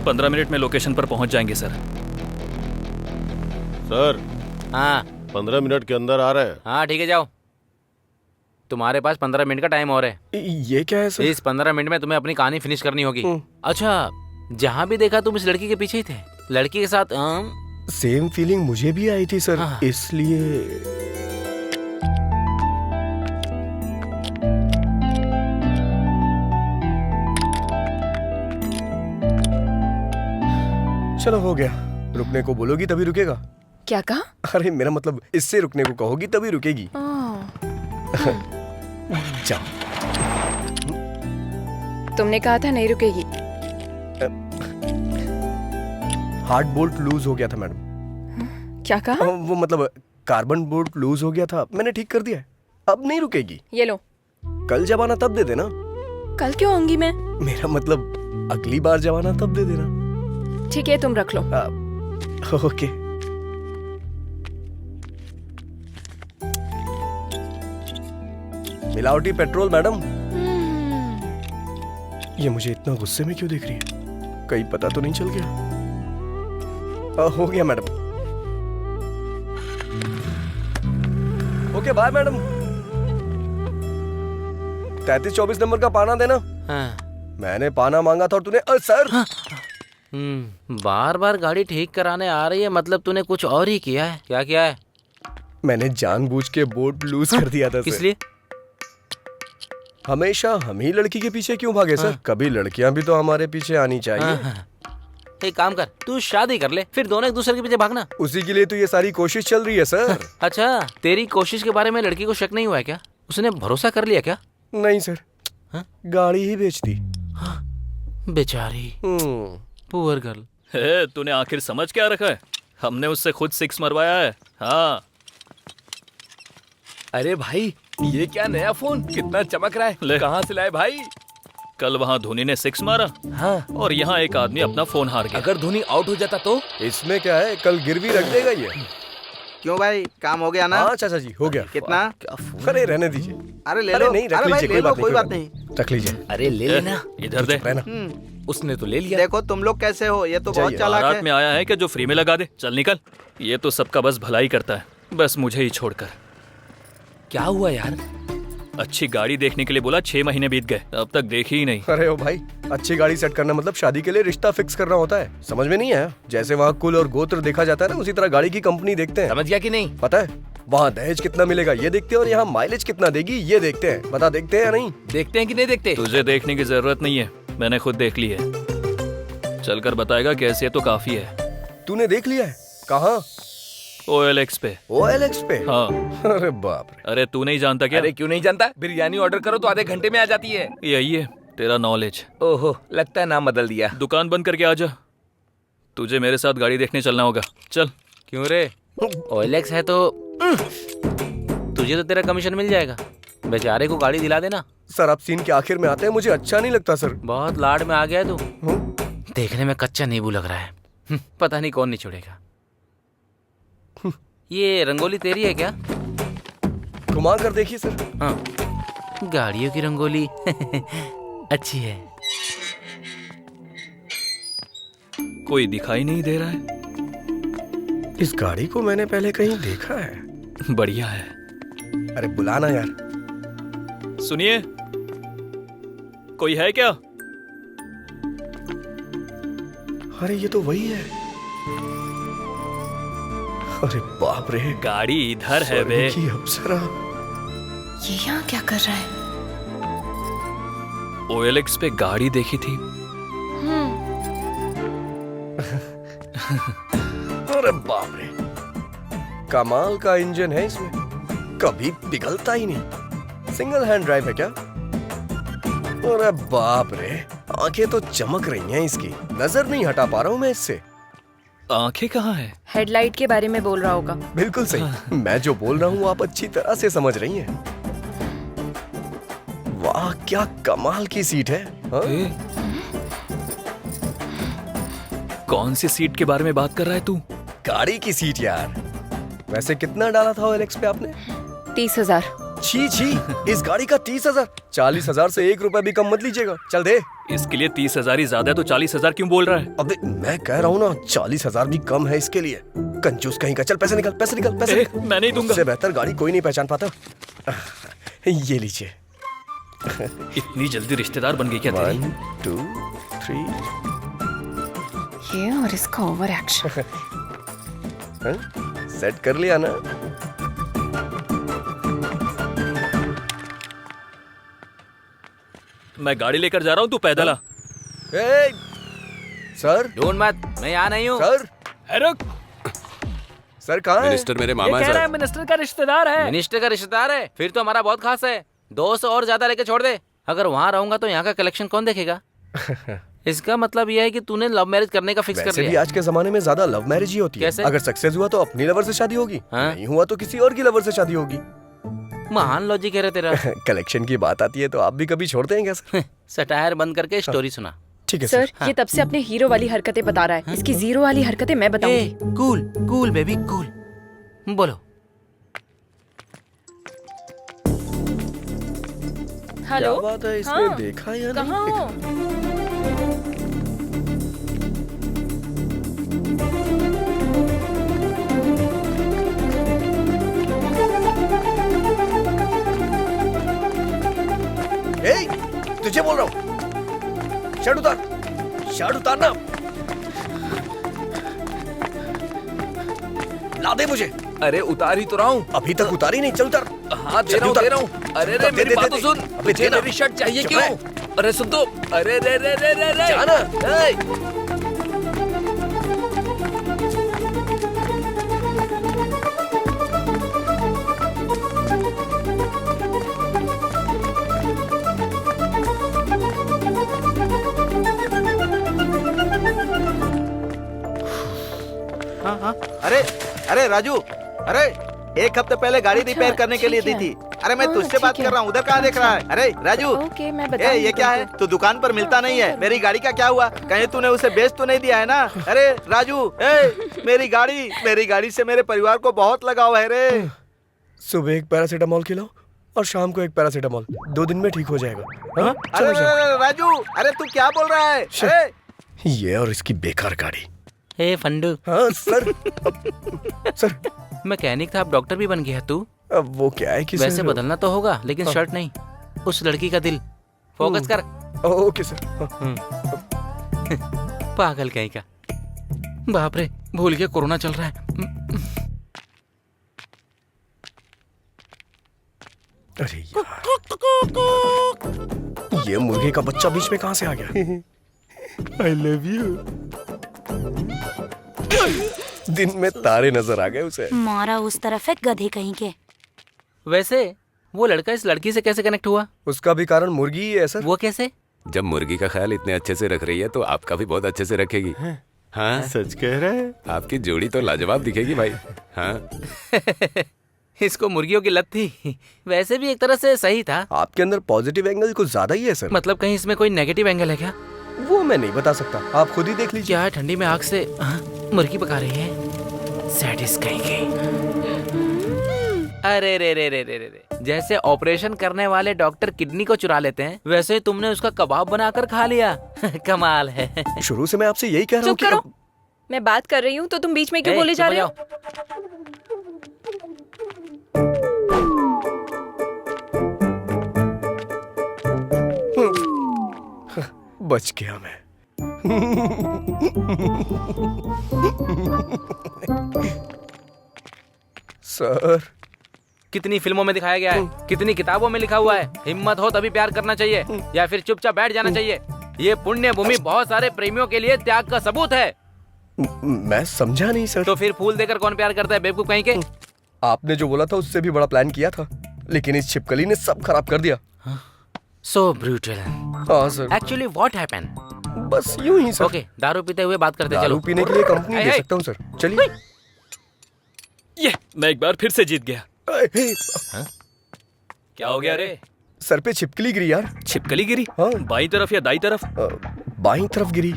Speaker 1: 15 मिनट में लोकेशन पर पहुंच जाएंगे सर।
Speaker 11: सर
Speaker 12: हाँ
Speaker 11: 15 मिनट के अंदर आ रहे हैं।
Speaker 12: हाँ ठीक है, जाओ। तुम्हारे पास 15 मिनट का टाइम और है।
Speaker 4: ये क्या है सर?
Speaker 12: इस 15 मिनट में तुम्हें अपनी कहानी फिनिश करनी होगी। अच्छा, जहाँ भी देखा तुम इस लड़की के पीछे ही थे। लड़की के साथ
Speaker 4: सेम फीलिंग मुझे भी आई थी सर।
Speaker 12: हाँ।
Speaker 4: इसलिए चलो हो गया। रुकने को बोलोगी तभी रुकेगा।
Speaker 3: क्या कहा?
Speaker 4: अरे मेरा मतलब इससे रुकने को कहोगी तभी रुकेगी। जाओ।
Speaker 3: तुमने कहा था नहीं रुकेगी।
Speaker 4: हार्ड बोल्ट लूज हो गया था मैडम।
Speaker 3: क्या कहा?
Speaker 4: वो मतलब कार्बन बोल्ट लूज हो गया था, मैंने ठीक कर दिया है। अब नहीं रुकेगी।
Speaker 3: ये लो।
Speaker 4: कल जब आना तब दे देना।
Speaker 3: कल क्यों आऊंगी मैं?
Speaker 4: मेरा मतलब अगली बार जब आना तब दे देना।
Speaker 3: ठीक है, तुम रख लो।
Speaker 4: ओके। मिलावटी पेट्रोल मैडम। ये मुझे इतना गुस्से में क्यों देख रही है? कहीं पता तो नहीं चल गया? हो गया madam. Okay bye madam. 3324 number का पाना देना।
Speaker 12: हाँ।
Speaker 4: मैंने पाना मांगा था और तूने सर।
Speaker 12: हाँ। बार बार गाड़ी ठीक कराने आ रही है, मतलब तूने कुछ और ही किया है। क्या किया है?
Speaker 4: मैंने जानबूझ के बोर्ड लूज कर दिया था।
Speaker 12: किस लिए?
Speaker 4: हमेशा हम ही लड़की के पीछे क्यों भागे सर? कभी लड़कियां भी तो हमारे पीछे आनी चाहिए।
Speaker 12: एक काम कर, तू शादी कर ले, फिर दोनों एक दूसरे के पीछे भागना।
Speaker 4: उसी के लिए तो ये सारी कोशिश चल रही है सर।
Speaker 12: अच्छा, तेरी कोशिश के बारे में लड़की को शक नहीं हुआ है क्या? उसने भरोसा कर लिया क्या?
Speaker 4: नहीं सर, गाड़ी ही बेच दी।
Speaker 12: बेचारी पुअर गर्ल।
Speaker 1: तूने आखिर समझ क्या रखा है? हमने उससे खुद 6 मरवाया है। हाँ।
Speaker 7: अरे भाई, ये क्या नया फोन, कितना चमक रहा है, कहाँ से लाए भाई?
Speaker 1: कल वहाँ धोनी ने 6 मारा।
Speaker 7: हाँ।
Speaker 1: और यहाँ एक आदमी अपना फोन हार गया।
Speaker 7: अगर धोनी आउट हो जाता तो?
Speaker 4: इसमें क्या है, कल गिरवी रख देगा ये।
Speaker 6: क्यों भाई, काम हो गया ना?
Speaker 4: हाँ चाचा जी, हो गया।
Speaker 6: कितना?
Speaker 4: अरे रहने दीजिए।
Speaker 6: अरे ले लो।
Speaker 4: नहीं, रख
Speaker 6: अरे भाई
Speaker 4: लीजिए,
Speaker 6: ले लो, कोई बात नहीं।
Speaker 4: रख लीजिए।
Speaker 7: अरे ले लेना।
Speaker 1: इधर दे।
Speaker 7: उसने तो ले लिया।
Speaker 6: देखो तुम लोग कैसे हो, ये तो बहुत चालाक
Speaker 1: बारात
Speaker 6: है।
Speaker 1: में आया है कि जो फ्री में लगा दे। चल निकल। ये तो सबका बस भलाई करता है, बस मुझे ही छोड़कर।
Speaker 7: क्या हुआ यार?
Speaker 1: अच्छी गाड़ी देखने के लिए बोला, 6 महीने बीत गए, अब तक देखी ही नहीं।
Speaker 4: अरे ओ भाई, अच्छी गाड़ी सेट करना मतलब शादी के लिए रिश्ता फिक्स करना होता है। समझ में नहीं आया? जैसे वहाँ कुल और गोत्र देखा जाता है ना, उसी तरह गाड़ी की कंपनी देखते हैं।
Speaker 7: समझ गया कि नहीं?
Speaker 4: पता है, वहाँ दहेज कितना मिलेगा ये देखते हैं, और यहाँ माइलेज कितना देगी ये देखते हैं। बता, देखते हैं या नहीं?
Speaker 7: देखते हैं कि नहीं देखते?
Speaker 1: तुझे देखने की जरूरत नहीं है, मैंने खुद देख ली है। चलकर बताएगा कैसी है तो काफी है।
Speaker 4: तूने देख लिया है? कहाँ?
Speaker 1: OLX पे।
Speaker 4: OLX पे?
Speaker 1: हाँ।
Speaker 4: अरे बाप रे।
Speaker 1: अरे तू नहीं जानता क्या?
Speaker 7: अरे क्यों नहीं जानता? बिरयानी ऑर्डर करो तो आधे घंटे में आ जाती है।
Speaker 1: यही है तेरा नॉलेज।
Speaker 7: ओहो, लगता है नाम बदल दिया।
Speaker 1: दुकान बंद करके आ जा, तुझे मेरे साथ गाड़ी देखने चलना होगा। चल।
Speaker 12: क्यों रे? OLX है तो तुझे तो तेरा कमीशन मिल जाएगा। बेचारे को गाड़ी दिला देना।
Speaker 4: सर आप सीन के आखिर में आते हैं, मुझे अच्छा नहीं लगता सर।
Speaker 12: बहुत लाड में आ गया है तू। देखने में कच्चा नींबू लग रहा है। पता नहीं कौन नहीं छोड़ेगा। ये रंगोली तेरी है क्या?
Speaker 4: घुमा कर देखिए सर।
Speaker 12: हाँ, गाड़ियों की रंगोली अच्छी है।
Speaker 1: कोई दिखाई नहीं दे रहा है।
Speaker 4: इस गाड़ी को मैंने पहले कहीं देखा है।
Speaker 1: बढ़िया है।
Speaker 4: अरे बुलाना यार।
Speaker 1: सुनिए, कोई है क्या?
Speaker 4: अरे ये तो वही है। अरे बाप रे,
Speaker 1: गाड़ी इधर है बे।
Speaker 4: की अप्सरा।
Speaker 3: ये यहाँ क्या कर रहा है?
Speaker 1: OLX पे गाड़ी देखी थी।
Speaker 4: अरे बाप रे, कमाल का इंजन है इसमें, कभी पिघलता ही नहीं। सिंगल हैंड ड्राइव है क्या? अरे बाप रे, आंखें तो चमक रही हैं इसकी, नजर नहीं हटा पा रहा हूँ मैं इससे।
Speaker 1: आंखें कहाँ है?
Speaker 3: हेडलाइट के बारे में बोल रहा होगा।
Speaker 4: बिल्कुल सही। मैं जो बोल रहा हूँ आप अच्छी तरह से समझ रही हैं। वाह क्या कमाल की सीट है।
Speaker 1: कौन सी सीट के बारे में बात कर रहा है तू?
Speaker 4: गाड़ी की सीट यार। वैसे कितना डाला था OLX पे आपने?
Speaker 3: 30,000।
Speaker 4: छी छी, इस गाड़ी का 30,000? 40,000 से 1 रुपया भी कम मत लीजिएगा। चल दे।
Speaker 1: इसके लिए 30,000 ही ज्यादा है तो 40,000 क्यों बोल रहा है?
Speaker 4: अबे मैं कह रहा हूँ ना, 40,000 भी कम है इसके लिए। कंजूस कहीं का। चल पैसे निकल, पैसे निकल, पैसे निकल।
Speaker 1: मैं नहीं दूंगा।
Speaker 4: इससे बेहतर गाड़ी कोई नहीं पहचान पाता। ये लीजिए।
Speaker 1: इतनी जल्दी रिश्तेदार बन गई क्या तेरी?
Speaker 4: 1 2 3।
Speaker 3: ये और इसका ओवर एक्शन।
Speaker 4: सेट कर लिया ना?
Speaker 1: मैं गाड़ी लेकर जा रहा हूँ, तू पैदल आ।
Speaker 4: सर
Speaker 12: ढूंढ मत, मैं यहाँ नहीं हूँ।
Speaker 4: सर
Speaker 1: रुक।
Speaker 4: सर कहाँ है?
Speaker 2: मिनिस्टर मेरे मामा
Speaker 5: कह रहा है
Speaker 2: है।
Speaker 5: मिनिस्टर का रिश्तेदार है।
Speaker 12: मिनिस्टर का रिश्तेदार है? फिर तो हमारा बहुत खास है। 200 और ज्यादा लेके छोड़ दे। अगर वहाँ रहूंगा तो यहाँ का कलेक्शन कौन देखेगा? इसका मतलब यह है कि तूने लव मैरिज करने का फिक्स कर
Speaker 4: वैसे
Speaker 12: लिया।
Speaker 4: भी आज के जमाने में ज्यादा लव मैरिज ही होती है।
Speaker 12: कैसे?
Speaker 4: अगर सक्सेस हुआ तो अपनी लवर से शादी होगी, नहीं हुआ तो किसी और की लवर से शादी होगी।
Speaker 12: महान लॉजिक है रे तेरा।
Speaker 4: कलेक्शन की बात आती है तो आप भी कभी छोड़ते हैं क्या सर?
Speaker 12: सटायर बंद करके स्टोरी सुना।
Speaker 4: ठीक है
Speaker 3: सर। ये तब से अपने हीरो वाली हरकतें बता रहा है। इसकी जीरो वाली हरकतें मैं बताऊंगी।
Speaker 12: Cool cool baby cool. बोलो।
Speaker 3: हेलो।
Speaker 4: क्या बात है, इसने देखा या नहीं?
Speaker 3: कहाँ हो?
Speaker 4: तुझे बोल रहा हूँ, शर्ट उतार, शर्ट उतारना। ला दे मुझे।
Speaker 7: अरे उतार ही तो रहा हूँ।
Speaker 4: अभी तक उतारी नहीं, चल उतार।
Speaker 7: हाँ दे रहा हूँ, दे रहा हूँ। अरे रे मेरी बात तो सुन।
Speaker 4: अबे
Speaker 7: तुझे मेरी शर्ट चाहिए क्यों? अरे सुन तो। अरे रे रे रे रे रे।
Speaker 4: जाना।
Speaker 6: अरे राजू, अरे एक हफ्ते पहले गाड़ी
Speaker 3: अच्छा,
Speaker 6: रिपेयर करने के लिए दी
Speaker 3: ठीक
Speaker 6: थी।
Speaker 3: है।
Speaker 6: अरे मैं
Speaker 3: हाँ,
Speaker 6: तुझसे बात
Speaker 3: ठीक
Speaker 6: कर
Speaker 3: है।
Speaker 6: रहा हूँ, उधर कहाँ देख रहा है? अरे राजू,
Speaker 3: ओके, मैं
Speaker 6: ए
Speaker 3: बताऊंगी
Speaker 6: ये क्या है?
Speaker 3: तुमको।
Speaker 6: तू दुकान पर मिलता नहीं है। मेरी गाड़ी का क्या हुआ? कहीं तूने उसे बेच तो नहीं दिया है ना? अरे राजू, मेरी गाड़ी से मेरे परिवार को बहुत लगाव है रे।
Speaker 4: सुबह एक पैरासीटामोल खिलाओ और शाम को एक पैरासीटामोल, 2 दिन में ठीक हो जाएगा। हाँ?
Speaker 6: अरे
Speaker 4: चलो चलो।
Speaker 6: अरे, राजू, अरे तू क्या बोल रहा है? अरे
Speaker 4: ये और इसकी बेकार गाड़ी।
Speaker 12: हे फंडू,
Speaker 4: हाँ सर। सर
Speaker 12: मैकेनिक था, अब डॉक्टर भी बन गया तू।
Speaker 4: अब वो क्या है कि
Speaker 12: वैसे
Speaker 4: सर,
Speaker 12: बदलना तो होगा, लेकिन शर्ट नहीं, उस लड़की का दिल। फोकस कर।
Speaker 4: Okay sir. हाँ।
Speaker 12: पागल कहीं का। बाप रे, भूल गया कोरोना चल रहा है।
Speaker 4: अरे यार, ये मुर्गे का बच्चा बीच में कहाँ से आ गया? I love you। दिन में तारे नजर आ गए उसे।
Speaker 10: मारा उस तरफ है गधे कहीं के।
Speaker 12: वैसे वो लड़का इस लड़की से कैसे कनेक्ट हुआ?
Speaker 4: उसका भी कारण मुर्गी ही है सर।
Speaker 12: वो कैसे?
Speaker 2: जब मुर्गी का ख्याल इतने अच्छे से रख रही है तो आपका भी बहुत अच्छे से रखेगी। हाँ,
Speaker 11: सच कह रहा है।
Speaker 2: आपकी जोड़ी तो लाजवाब दिखेगी भाई। हाँ,
Speaker 12: इसको मुर्गियों की लत थी। वैसे भी एक तरह से सही था।
Speaker 4: आपके अंदर पॉजिटिव एंगल कुछ ज्यादा ही है सर।
Speaker 12: मतलब कहीं इसमें कोई नेगेटिव एंगल है क्या?
Speaker 4: वो मैं नहीं बता सकता, आप खुद ही देख लीजिए।
Speaker 12: क्या है, ठंडी में आग से मुर्गी पका रही है? सैडिस्ट कहीं की। अरे रे रे रे रे रे रे, जैसे ऑपरेशन करने वाले डॉक्टर किडनी को चुरा लेते हैं, वैसे ही तुमने उसका कबाब बनाकर खा लिया। कमाल है।
Speaker 4: शुरू से मैं आपसे यही कह रहा हूँ
Speaker 3: चुप करो। मैं बात कर रही हूँ तो तुम बीच में क्यों बोले जा रहे हो?
Speaker 4: बच गया मैं। सर,
Speaker 12: कितनी फिल्मों में दिखाया गया है, कितनी किताबों में लिखा हुआ है, हिम्मत हो तभी प्यार करना चाहिए या फिर चुपचाप बैठ जाना चाहिए। ये पुण्य भूमि बहुत सारे प्रेमियों के लिए त्याग का सबूत है।
Speaker 4: मैं समझा नहीं सर।
Speaker 12: तो फिर फूल देकर कौन प्यार करता है, बेवकूफ कहीं के?
Speaker 4: आपने जो बोला था उससे भी बड़ा प्लान किया था, लेकिन इस छिपकली ने सब खराब कर दिया।
Speaker 12: सो ब्रूटल।
Speaker 4: हाँ सर।
Speaker 12: Actually what happened?
Speaker 4: बस यूं ही सर।
Speaker 12: ओके, दारू पीते हुए बात करते,
Speaker 4: दारू
Speaker 12: चलो।
Speaker 4: पीने के लिए कंपनी दे सकता हूँ सर, चलिए।
Speaker 1: ये मैं एक बार फिर से जीत गया। क्या हो गया रे?
Speaker 4: सर पे छिपकली गिरी यार।
Speaker 1: छिपकली गिरी?
Speaker 4: हाँ।
Speaker 1: बाईं तरफ या दाईं तरफ?
Speaker 4: बाईं तरफ गिरी।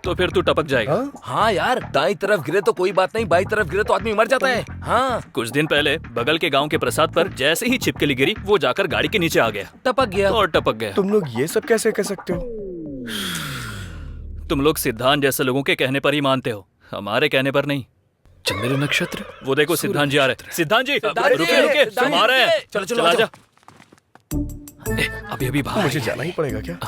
Speaker 1: तो फिर तू टपक जाएगा।
Speaker 7: हाँ यार, दाईं तरफ गिरे तो कोई बात नहीं, बाईं तरफ गिरे तो आदमी मर जाता है। हाँ,
Speaker 1: कुछ दिन पहले बगल के गांव के प्रसाद पर जैसे ही छिपकली गिरी, वो जाकर गाड़ी के नीचे आ गया,
Speaker 12: टपक गया।
Speaker 1: और टपक गया।
Speaker 4: तुम लोग ये सब कैसे कह सकते हो?
Speaker 1: तुम लोग सिद्धांत जैसे लोगों के कहने पर ही मानते हो, हमारे कहने पर नहीं।
Speaker 5: चंद्र नक्षत्र।
Speaker 1: वो देखो सिद्धांत जी आ रहे। सिद्धांत जी रुके रुके, तुम आ रहे हैं।
Speaker 5: चलो चलो,
Speaker 1: चला जा। अभी अभी बाहर
Speaker 4: मुझे जाना ही पड़ेगा क्या?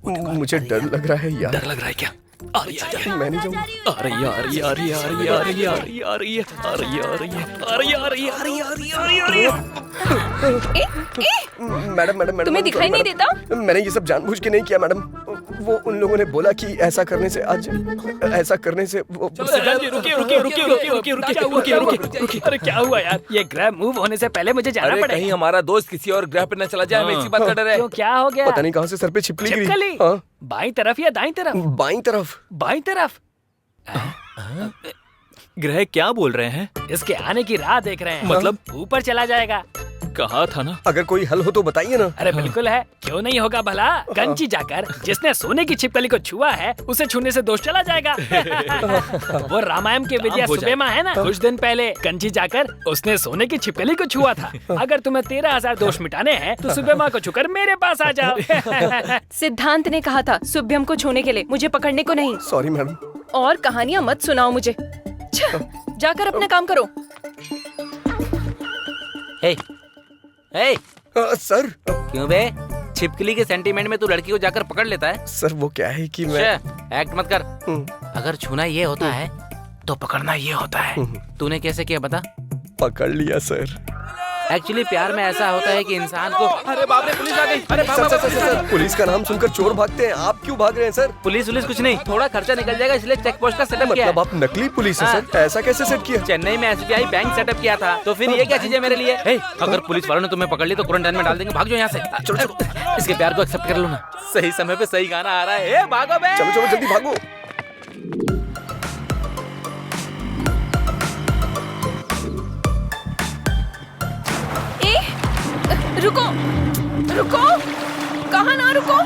Speaker 4: मुझे डर लग रहा है यार।
Speaker 1: डर लग रहा है क्या? आ रही है,
Speaker 4: मैं नहीं जाऊंगा।
Speaker 1: आ रही है, आ रही है, आ रही है, आ रही है, आ रही है, आ रही है, आ रही है, आ रही है, आ रही है, आ रही है, आ रही है, आ रही है, आ रही है, आ रही है।
Speaker 4: मैडम मैडम,
Speaker 3: तुम्हें दिखाई नहीं देता?
Speaker 4: मैंने ये सब जानबूझ के नहीं किया मैडम। वो उन लोगों ने बोला कि ऐसा करने से आज ऐसा करने से वो।
Speaker 1: सिद्धांत जी रुकिए रुकिए रुकिए रुकिए रुकिए रुकिए रुकिए रुकिए रुकिए। अरे क्या हुआ यार?
Speaker 5: ये ग्रैब मूव होने से पहले मुझे जाना
Speaker 7: अरे
Speaker 5: पड़ेगा।
Speaker 7: कहीं हमारा दोस्त किसी और ग्रह पे न चला जाए, हमें इसी बात का डर है।
Speaker 5: क्यों, क्या हो गया?
Speaker 4: पता नहीं कहाँ से सर पे छिपकली गिरी।
Speaker 5: छिपकली?
Speaker 4: हाँ,
Speaker 5: बाईं तरफ या दाईं तरफ?
Speaker 4: बाईं तरफ।
Speaker 5: बाईं तरफ।
Speaker 1: ग्रह क्या बोल रहे हैं?
Speaker 5: इसके आने की राह देख रहे हैं।
Speaker 1: मतलब?
Speaker 5: ऊपर चला जाएगा।
Speaker 1: कहा था ना।
Speaker 4: अगर कोई हल हो तो बताइए ना।
Speaker 5: अरे बिल्कुल है, क्यों नहीं होगा भला। कंची जाकर जिसने सोने की छिपकली को छुआ है, उसे छूने से दोष चला जाएगा। वो रामायण के विजय सुबेमा है ना, कुछ दिन पहले कंची जाकर उसने सोने की छिपकली को छुआ था। अगर तुम्हें 13,000 दोष मिटाने हैं तो सुबेमा को छूकर मेरे पास आ जाओ।
Speaker 3: सिद्धांत ने कहा था सुभ्यम को छूने के लिए, मुझे पकड़ने को नहीं।
Speaker 4: Sorry madam.
Speaker 3: और कहानियां मत सुनाओ मुझे। जाकर अपना काम करो।
Speaker 12: हे, हे,
Speaker 4: सर।
Speaker 12: क्यों बे? छिपकली के सेंटीमेंट में तू लड़की को जाकर पकड़ लेता है?
Speaker 4: सर वो क्या है कि मैं
Speaker 12: एक्ट मत कर। अगर छूना ये होता है तो पकड़ना ये होता है। तूने कैसे किया बता?
Speaker 4: पकड़ लिया सर।
Speaker 12: एक्चुअली प्यार में ऐसा होता है कि इंसान को। अरे बाप रे, पुलिस आ गई। अरे बाप रे,
Speaker 4: सर, पुलिस का नाम सुनकर चोर भागते हैं, आप क्यों भाग रहे हैं सर?
Speaker 12: पुलिस कुछ नहीं, थोड़ा खर्चा निकल जाएगा इसलिए चेक पोस्ट का सेटअप किया है।
Speaker 4: मतलब आप नकली पुलिस है सर? ऐसा कैसे सेट किया?
Speaker 12: चेन्नई में SBI बैंक सेटअप किया था, तो फिर ये क्या चीज है मेरे लिए? अगर पुलिस वालों ने तुम्हें पकड़ ली तो क्वारंटाइन में डाल देंगे, भाग जाओ यहाँ से। चलो चलो, इसके प्यार को एक्सेप्ट कर लो ना। सही समय पे सही गाना आ रहा है, भागो बे।
Speaker 4: चलो चलो जल्दी भागो।
Speaker 3: रुको, कहाँ ना रुको।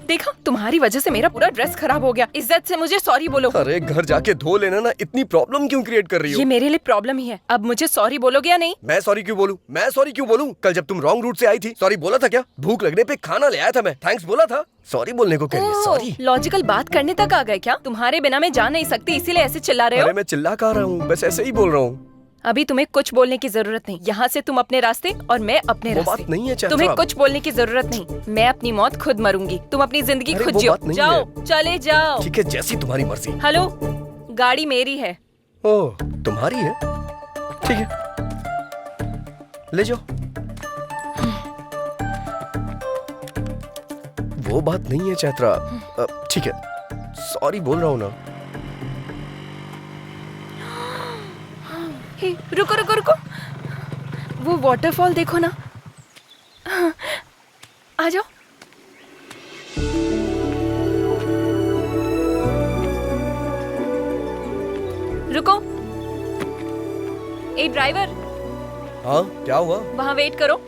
Speaker 3: देखा, तुम्हारी वजह से मेरा पूरा ड्रेस खराब हो गया। इज्जत से मुझे सॉरी बोलो।
Speaker 4: अरे घर जाके धो लेना ना, इतनी प्रॉब्लम क्यों क्रिएट कर रही हो?
Speaker 3: ये मेरे लिए प्रॉब्लम ही है। अब मुझे सॉरी बोलोगे या नहीं?
Speaker 4: मैं सॉरी क्यों बोलूं? मैं सॉरी क्यों बोलूं? कल जब तुम रॉन्ग रूट से आई थी सॉरी बोला था क्या? भूख लगने पे खाना ले आया था मैं, थैंक्स बोला था। सॉरी बोलने को कह रही है? सॉरी?
Speaker 3: लॉजिकल बात करने तक आ गए क्या? तुम्हारे बिना मैं जा नहीं सकती, इसीलिए ऐसे चिल्ला रहे हो?
Speaker 4: अरे मैं चिल्ला कहाँ रहा हूँ, बस ऐसे ही बोल रहा हूँ।
Speaker 3: अभी तुम्हें कुछ बोलने की जरूरत नहीं। यहाँ से तुम अपने रास्ते और मैं अपने
Speaker 4: वो
Speaker 3: रास्ते।
Speaker 4: बात नहीं है चैत्रा।
Speaker 3: तुम्हें कुछ बोलने की जरूरत नहीं। मैं अपनी मौत खुद मरूंगी, तुम अपनी जिंदगी
Speaker 4: अरे
Speaker 3: खुद
Speaker 4: वो
Speaker 3: जियो।
Speaker 4: बात नहीं
Speaker 3: जाओ,
Speaker 4: है।
Speaker 3: चले जाओ।
Speaker 4: ठीक है, जैसी तुम्हारी मर्जी।
Speaker 3: हेलो, गाड़ी मेरी है।
Speaker 4: ओह, तुम्हारी है? ठीक है, ले जाओ। वो बात नहीं है चैत्रा। ठीक है, सॉरी बोल रहा हूँ ना।
Speaker 3: हे, रुको रुको रुको, वो वाटरफॉल देखो ना। आ जाओ। रुको। ए ड्राइवर,
Speaker 4: हाँ क्या हुआ?
Speaker 3: वहाँ वेट करो।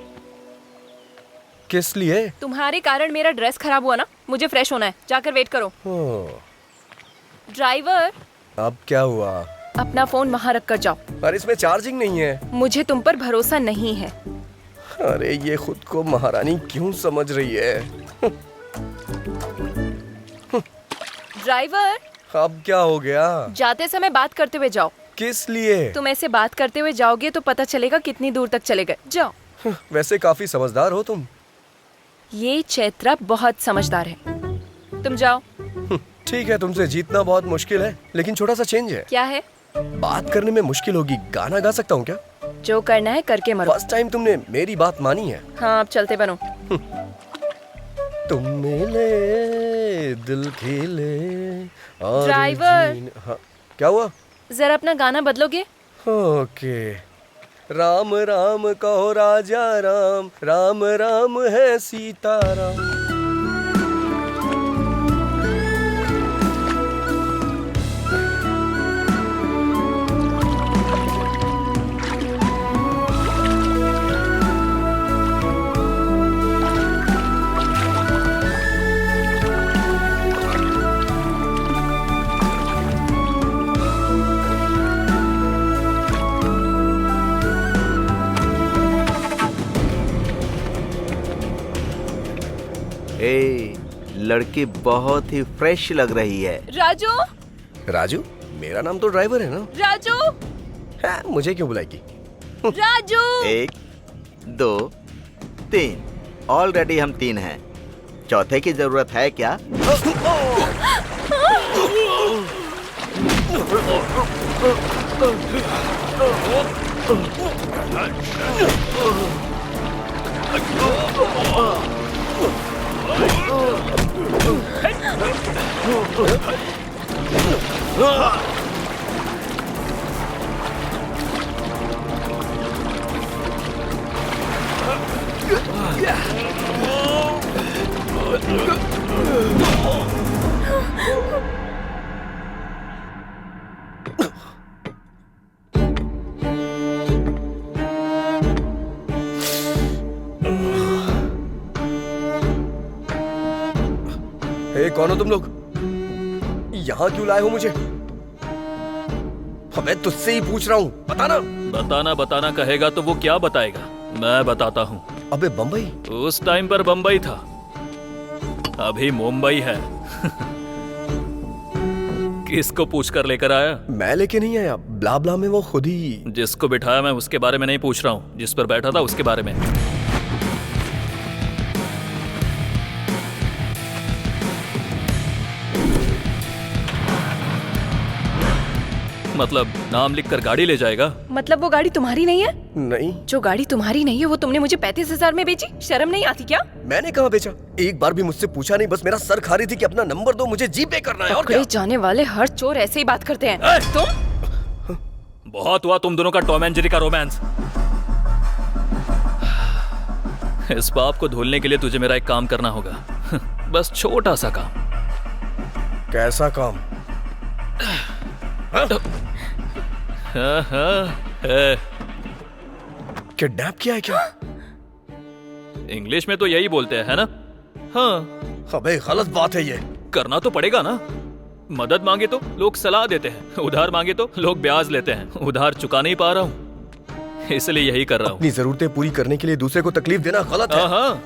Speaker 4: किस लिए?
Speaker 3: तुम्हारे कारण मेरा ड्रेस खराब हुआ ना, मुझे फ्रेश होना है, जाकर वेट करो। ड्राइवर,
Speaker 4: अब क्या हुआ?
Speaker 3: अपना फोन वहाँ रख कर जाओ।
Speaker 4: पर इसमें चार्जिंग नहीं है।
Speaker 3: मुझे तुम पर भरोसा नहीं है।
Speaker 4: अरे ये खुद को महारानी क्यों समझ रही है?
Speaker 3: ड्राइवर,
Speaker 4: अब क्या हो गया?
Speaker 3: जाते समय बात करते हुए जाओ।
Speaker 4: किस लिए?
Speaker 3: तुम ऐसे बात करते हुए जाओगे तो पता चलेगा कितनी दूर तक चले गए। जाओ।
Speaker 4: वैसे काफी समझदार हो तुम।
Speaker 3: ये चैत्रा बहुत समझदार है। तुम जाओ।
Speaker 4: ठीक है, तुमसे जीतना बहुत मुश्किल है, लेकिन छोटा सा चेंज है।
Speaker 3: क्या है?
Speaker 4: बात करने में मुश्किल होगी, गाना गा सकता हूँ क्या?
Speaker 3: जो करना है करके मरो।
Speaker 4: फर्स्ट टाइम तुमने मेरी बात मानी है।
Speaker 3: हाँ, अब चलते बनो।
Speaker 4: तुम मिले दिल खिले और
Speaker 3: ड्राइवर।
Speaker 4: हाँ, क्या हुआ?
Speaker 3: जरा अपना गाना बदलोगे?
Speaker 4: ओके। राम राम कहो राजा राम, राम राम है सीताराम।
Speaker 6: लड़की बहुत ही फ्रेश लग रही है।
Speaker 3: राजू।
Speaker 4: राजू? मेरा नाम तो ड्राइवर है ना।
Speaker 3: राजू।
Speaker 4: हाँ, मुझे क्यों बुलाएगी?
Speaker 3: राजू।
Speaker 6: 1 2 3, ऑलरेडी हम 3 हैं। चौथे की जरूरत है क्या?
Speaker 4: कौन हो तुम लोग? यहाँ क्यों लाए हो मुझे? मैं तुझसे ही पूछ रहा हूँ, बताना।
Speaker 1: बताना कहेगा तो वो क्या बताएगा? मैं बताता हूँ।
Speaker 4: अबे बम्बई?
Speaker 1: उस टाइम पर बम्बई था, अभी मुंबई है। किसको पूछ कर लेकर आया?
Speaker 4: मैं लेके नहीं आया, ब्ला ब्ला में वो खुद ही।
Speaker 1: जिसको बिठाया मैं उसके बारे में नहीं पूछ रहा हूँ, जिस पर बैठा था उसके बारे में। मतलब नाम लिखकर गाड़ी ले जाएगा?
Speaker 3: मतलब वो गाड़ी तुम्हारी नहीं है?
Speaker 4: नहीं।
Speaker 3: जो गाड़ी तुम्हारी नहीं है वो तुमने मुझे 35,000 में बेची? शर्म नहीं आती क्या?
Speaker 4: मैंने कहाँ बेचा? एक बार भी मुझसे पूछा नहीं, बस मेरा सर खा रही थी कि अपना नंबर दो, मुझे जीपे करना है। और क्या?
Speaker 3: जाने वाले हर चोर ऐसे ही बात करते हैं। तुम?
Speaker 1: बहुत हुआ तुम दोनों का टॉम एंड जेरी का रोमांस। इस पाप को धुलने के लिए तुझे मेरा एक काम करना होगा। बस छोटा सा काम।
Speaker 4: कैसा काम? किडनैप किया है क्या?
Speaker 1: इंग्लिश में तो यही बोलते हैं, है ना? हाँ।
Speaker 4: अबे गलत बात है ये।
Speaker 1: करना तो पड़ेगा ना। मदद मांगे तो लोग सलाह देते हैं, उधार मांगे तो लोग ब्याज लेते हैं। उधार चुका नहीं पा रहा हूँ, इसलिए यही कर रहा हूँ।
Speaker 4: अपनी जरूरतें पूरी करने के लिए दूसरे को तकलीफ देना गलत है।
Speaker 1: हाँ,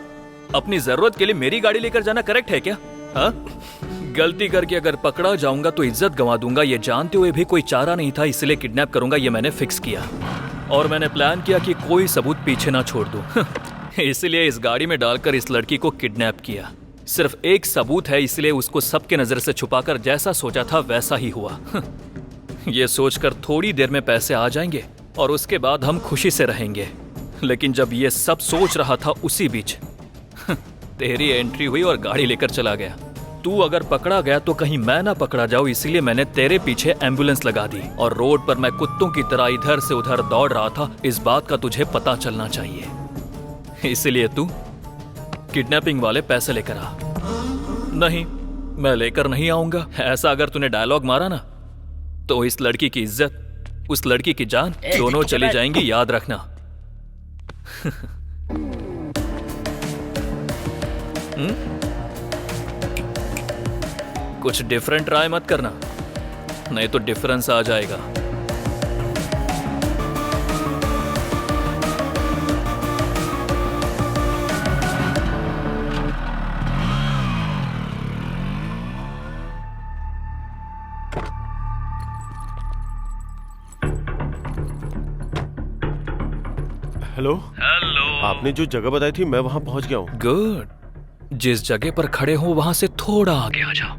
Speaker 1: अपनी जरूरत के लिए मेरी गाड़ी लेकर जाना करेक्ट है क्या? हाँ? गलती करके अगर पकड़ा जाऊंगा तो इज्जत गंवा दूंगा, ये जानते हुए भी कोई चारा नहीं था, इसलिए किडनैप करूंगा, ये मैंने फिक्स किया। और मैंने प्लान किया कि कोई सबूत पीछे ना छोड़ दूं। इसलिए इस गाड़ी में डालकर इस लड़की को किडनैप किया। सिर्फ एक सबूत है, इसलिए उसको सबके नजर से छुपाकर जैसा सोचा था वैसा ही हुआ। ये सोचकर थोड़ी देर में पैसे आ जाएंगे और उसके बाद हम खुशी से रहेंगे। लेकिन जब ये सब सोच रहा था उसी बीच तेरी एंट्री हुई और गाड़ी लेकर चला गया। तू अगर पकड़ा गया तो कहीं मैं ना पकड़ा जाऊं, इसलिए मैंने तेरे पीछे एम्बुलेंस लगा दी और रोड पर मैं कुत्तों की तरह इधर से उधर दौड़ रहा था। इस बात का तुझे पता चलना चाहिए, इसलिए तू किडनैपिंग वाले पैसे लेकर आ। नहीं, मैं लेकर नहीं आऊंगा। ऐसा अगर तूने डायलॉग मारा ना तो इस लड़की की इज्जत, उस लड़की की जान दोनों चली जाएंगी, याद रखना। कुछ डिफरेंट ट्राई मत करना, नहीं तो डिफरेंस आ जाएगा।
Speaker 11: हेलो।
Speaker 1: हेलो।
Speaker 11: आपने जो जगह बताई थी मैं वहां पहुंच गया हूँ।
Speaker 1: गुड। जिस जगह पर खड़े हो वहां से थोड़ा आगे आ जाओ।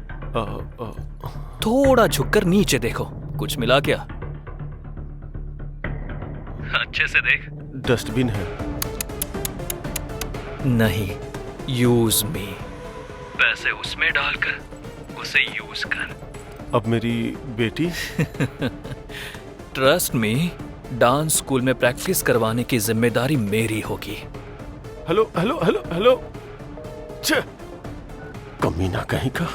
Speaker 1: थोड़ा झुककर नीचे देखो, कुछ मिला क्या? अच्छे से देख।
Speaker 11: डस्टबिन है।
Speaker 1: नहीं, यूज मी। पैसे उसमें डालकर उसे यूज कर।
Speaker 11: अब मेरी बेटी?
Speaker 1: ट्रस्ट मी, डांस स्कूल में प्रैक्टिस करवाने की जिम्मेदारी मेरी होगी।
Speaker 11: Hello hello hello hello. कमीना कहीं का।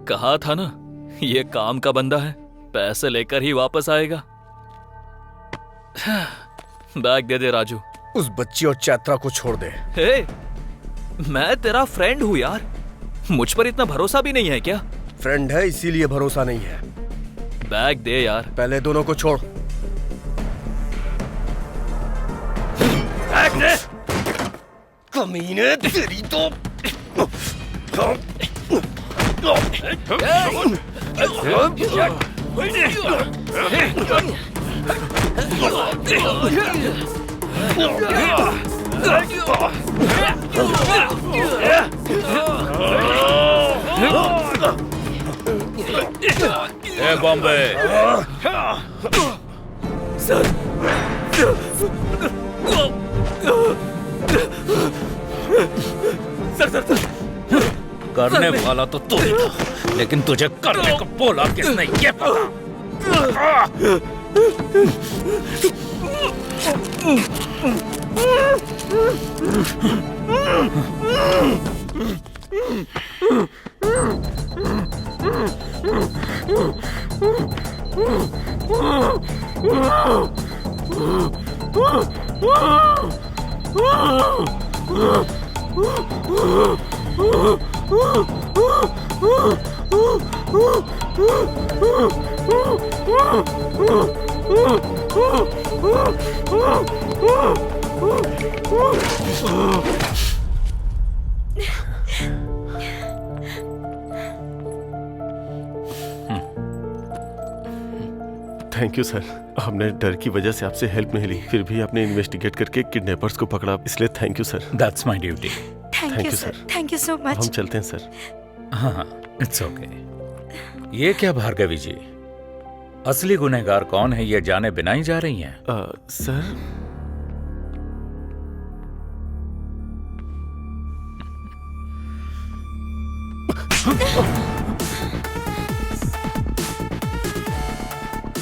Speaker 1: कहा था ना, ये काम का बंदा है, पैसे लेकर ही वापस आएगा। बैग दे दे राजू।
Speaker 4: उस बच्ची और चैत्रा को छोड़ दे।
Speaker 1: हे, मैं तेरा फ्रेंड हूँ यार, मुझ पर इतना भरोसा भी नहीं है क्या?
Speaker 4: फ्रेंड है इसीलिए भरोसा नहीं है।
Speaker 1: बैग दे यार।
Speaker 4: पहले दोनों को छोड़।
Speaker 1: बैग दे।
Speaker 4: कमीने तेरी तो।
Speaker 8: ए बॉम्बे।
Speaker 1: सर
Speaker 8: करने वाला तो तू ही था, लेकिन तुझे करने को बोला किसने ये पता।
Speaker 11: Thank you sir. हमने डर की वजह से आपसे हेल्प नहीं ली, फिर भी आपने इन्वेस्टिगेट करके किडनैपर्स को पकड़ा, इसलिए thank you sir.
Speaker 8: That's my duty.
Speaker 10: Thank you sir, thank you so much.
Speaker 11: हम चलते हैं सर।
Speaker 8: हाँ, इट्स ओके। ये क्या भार्गवी जी, असली गुनहगार कौन है ये जाने बिना ही जा रही हैं?
Speaker 11: Sir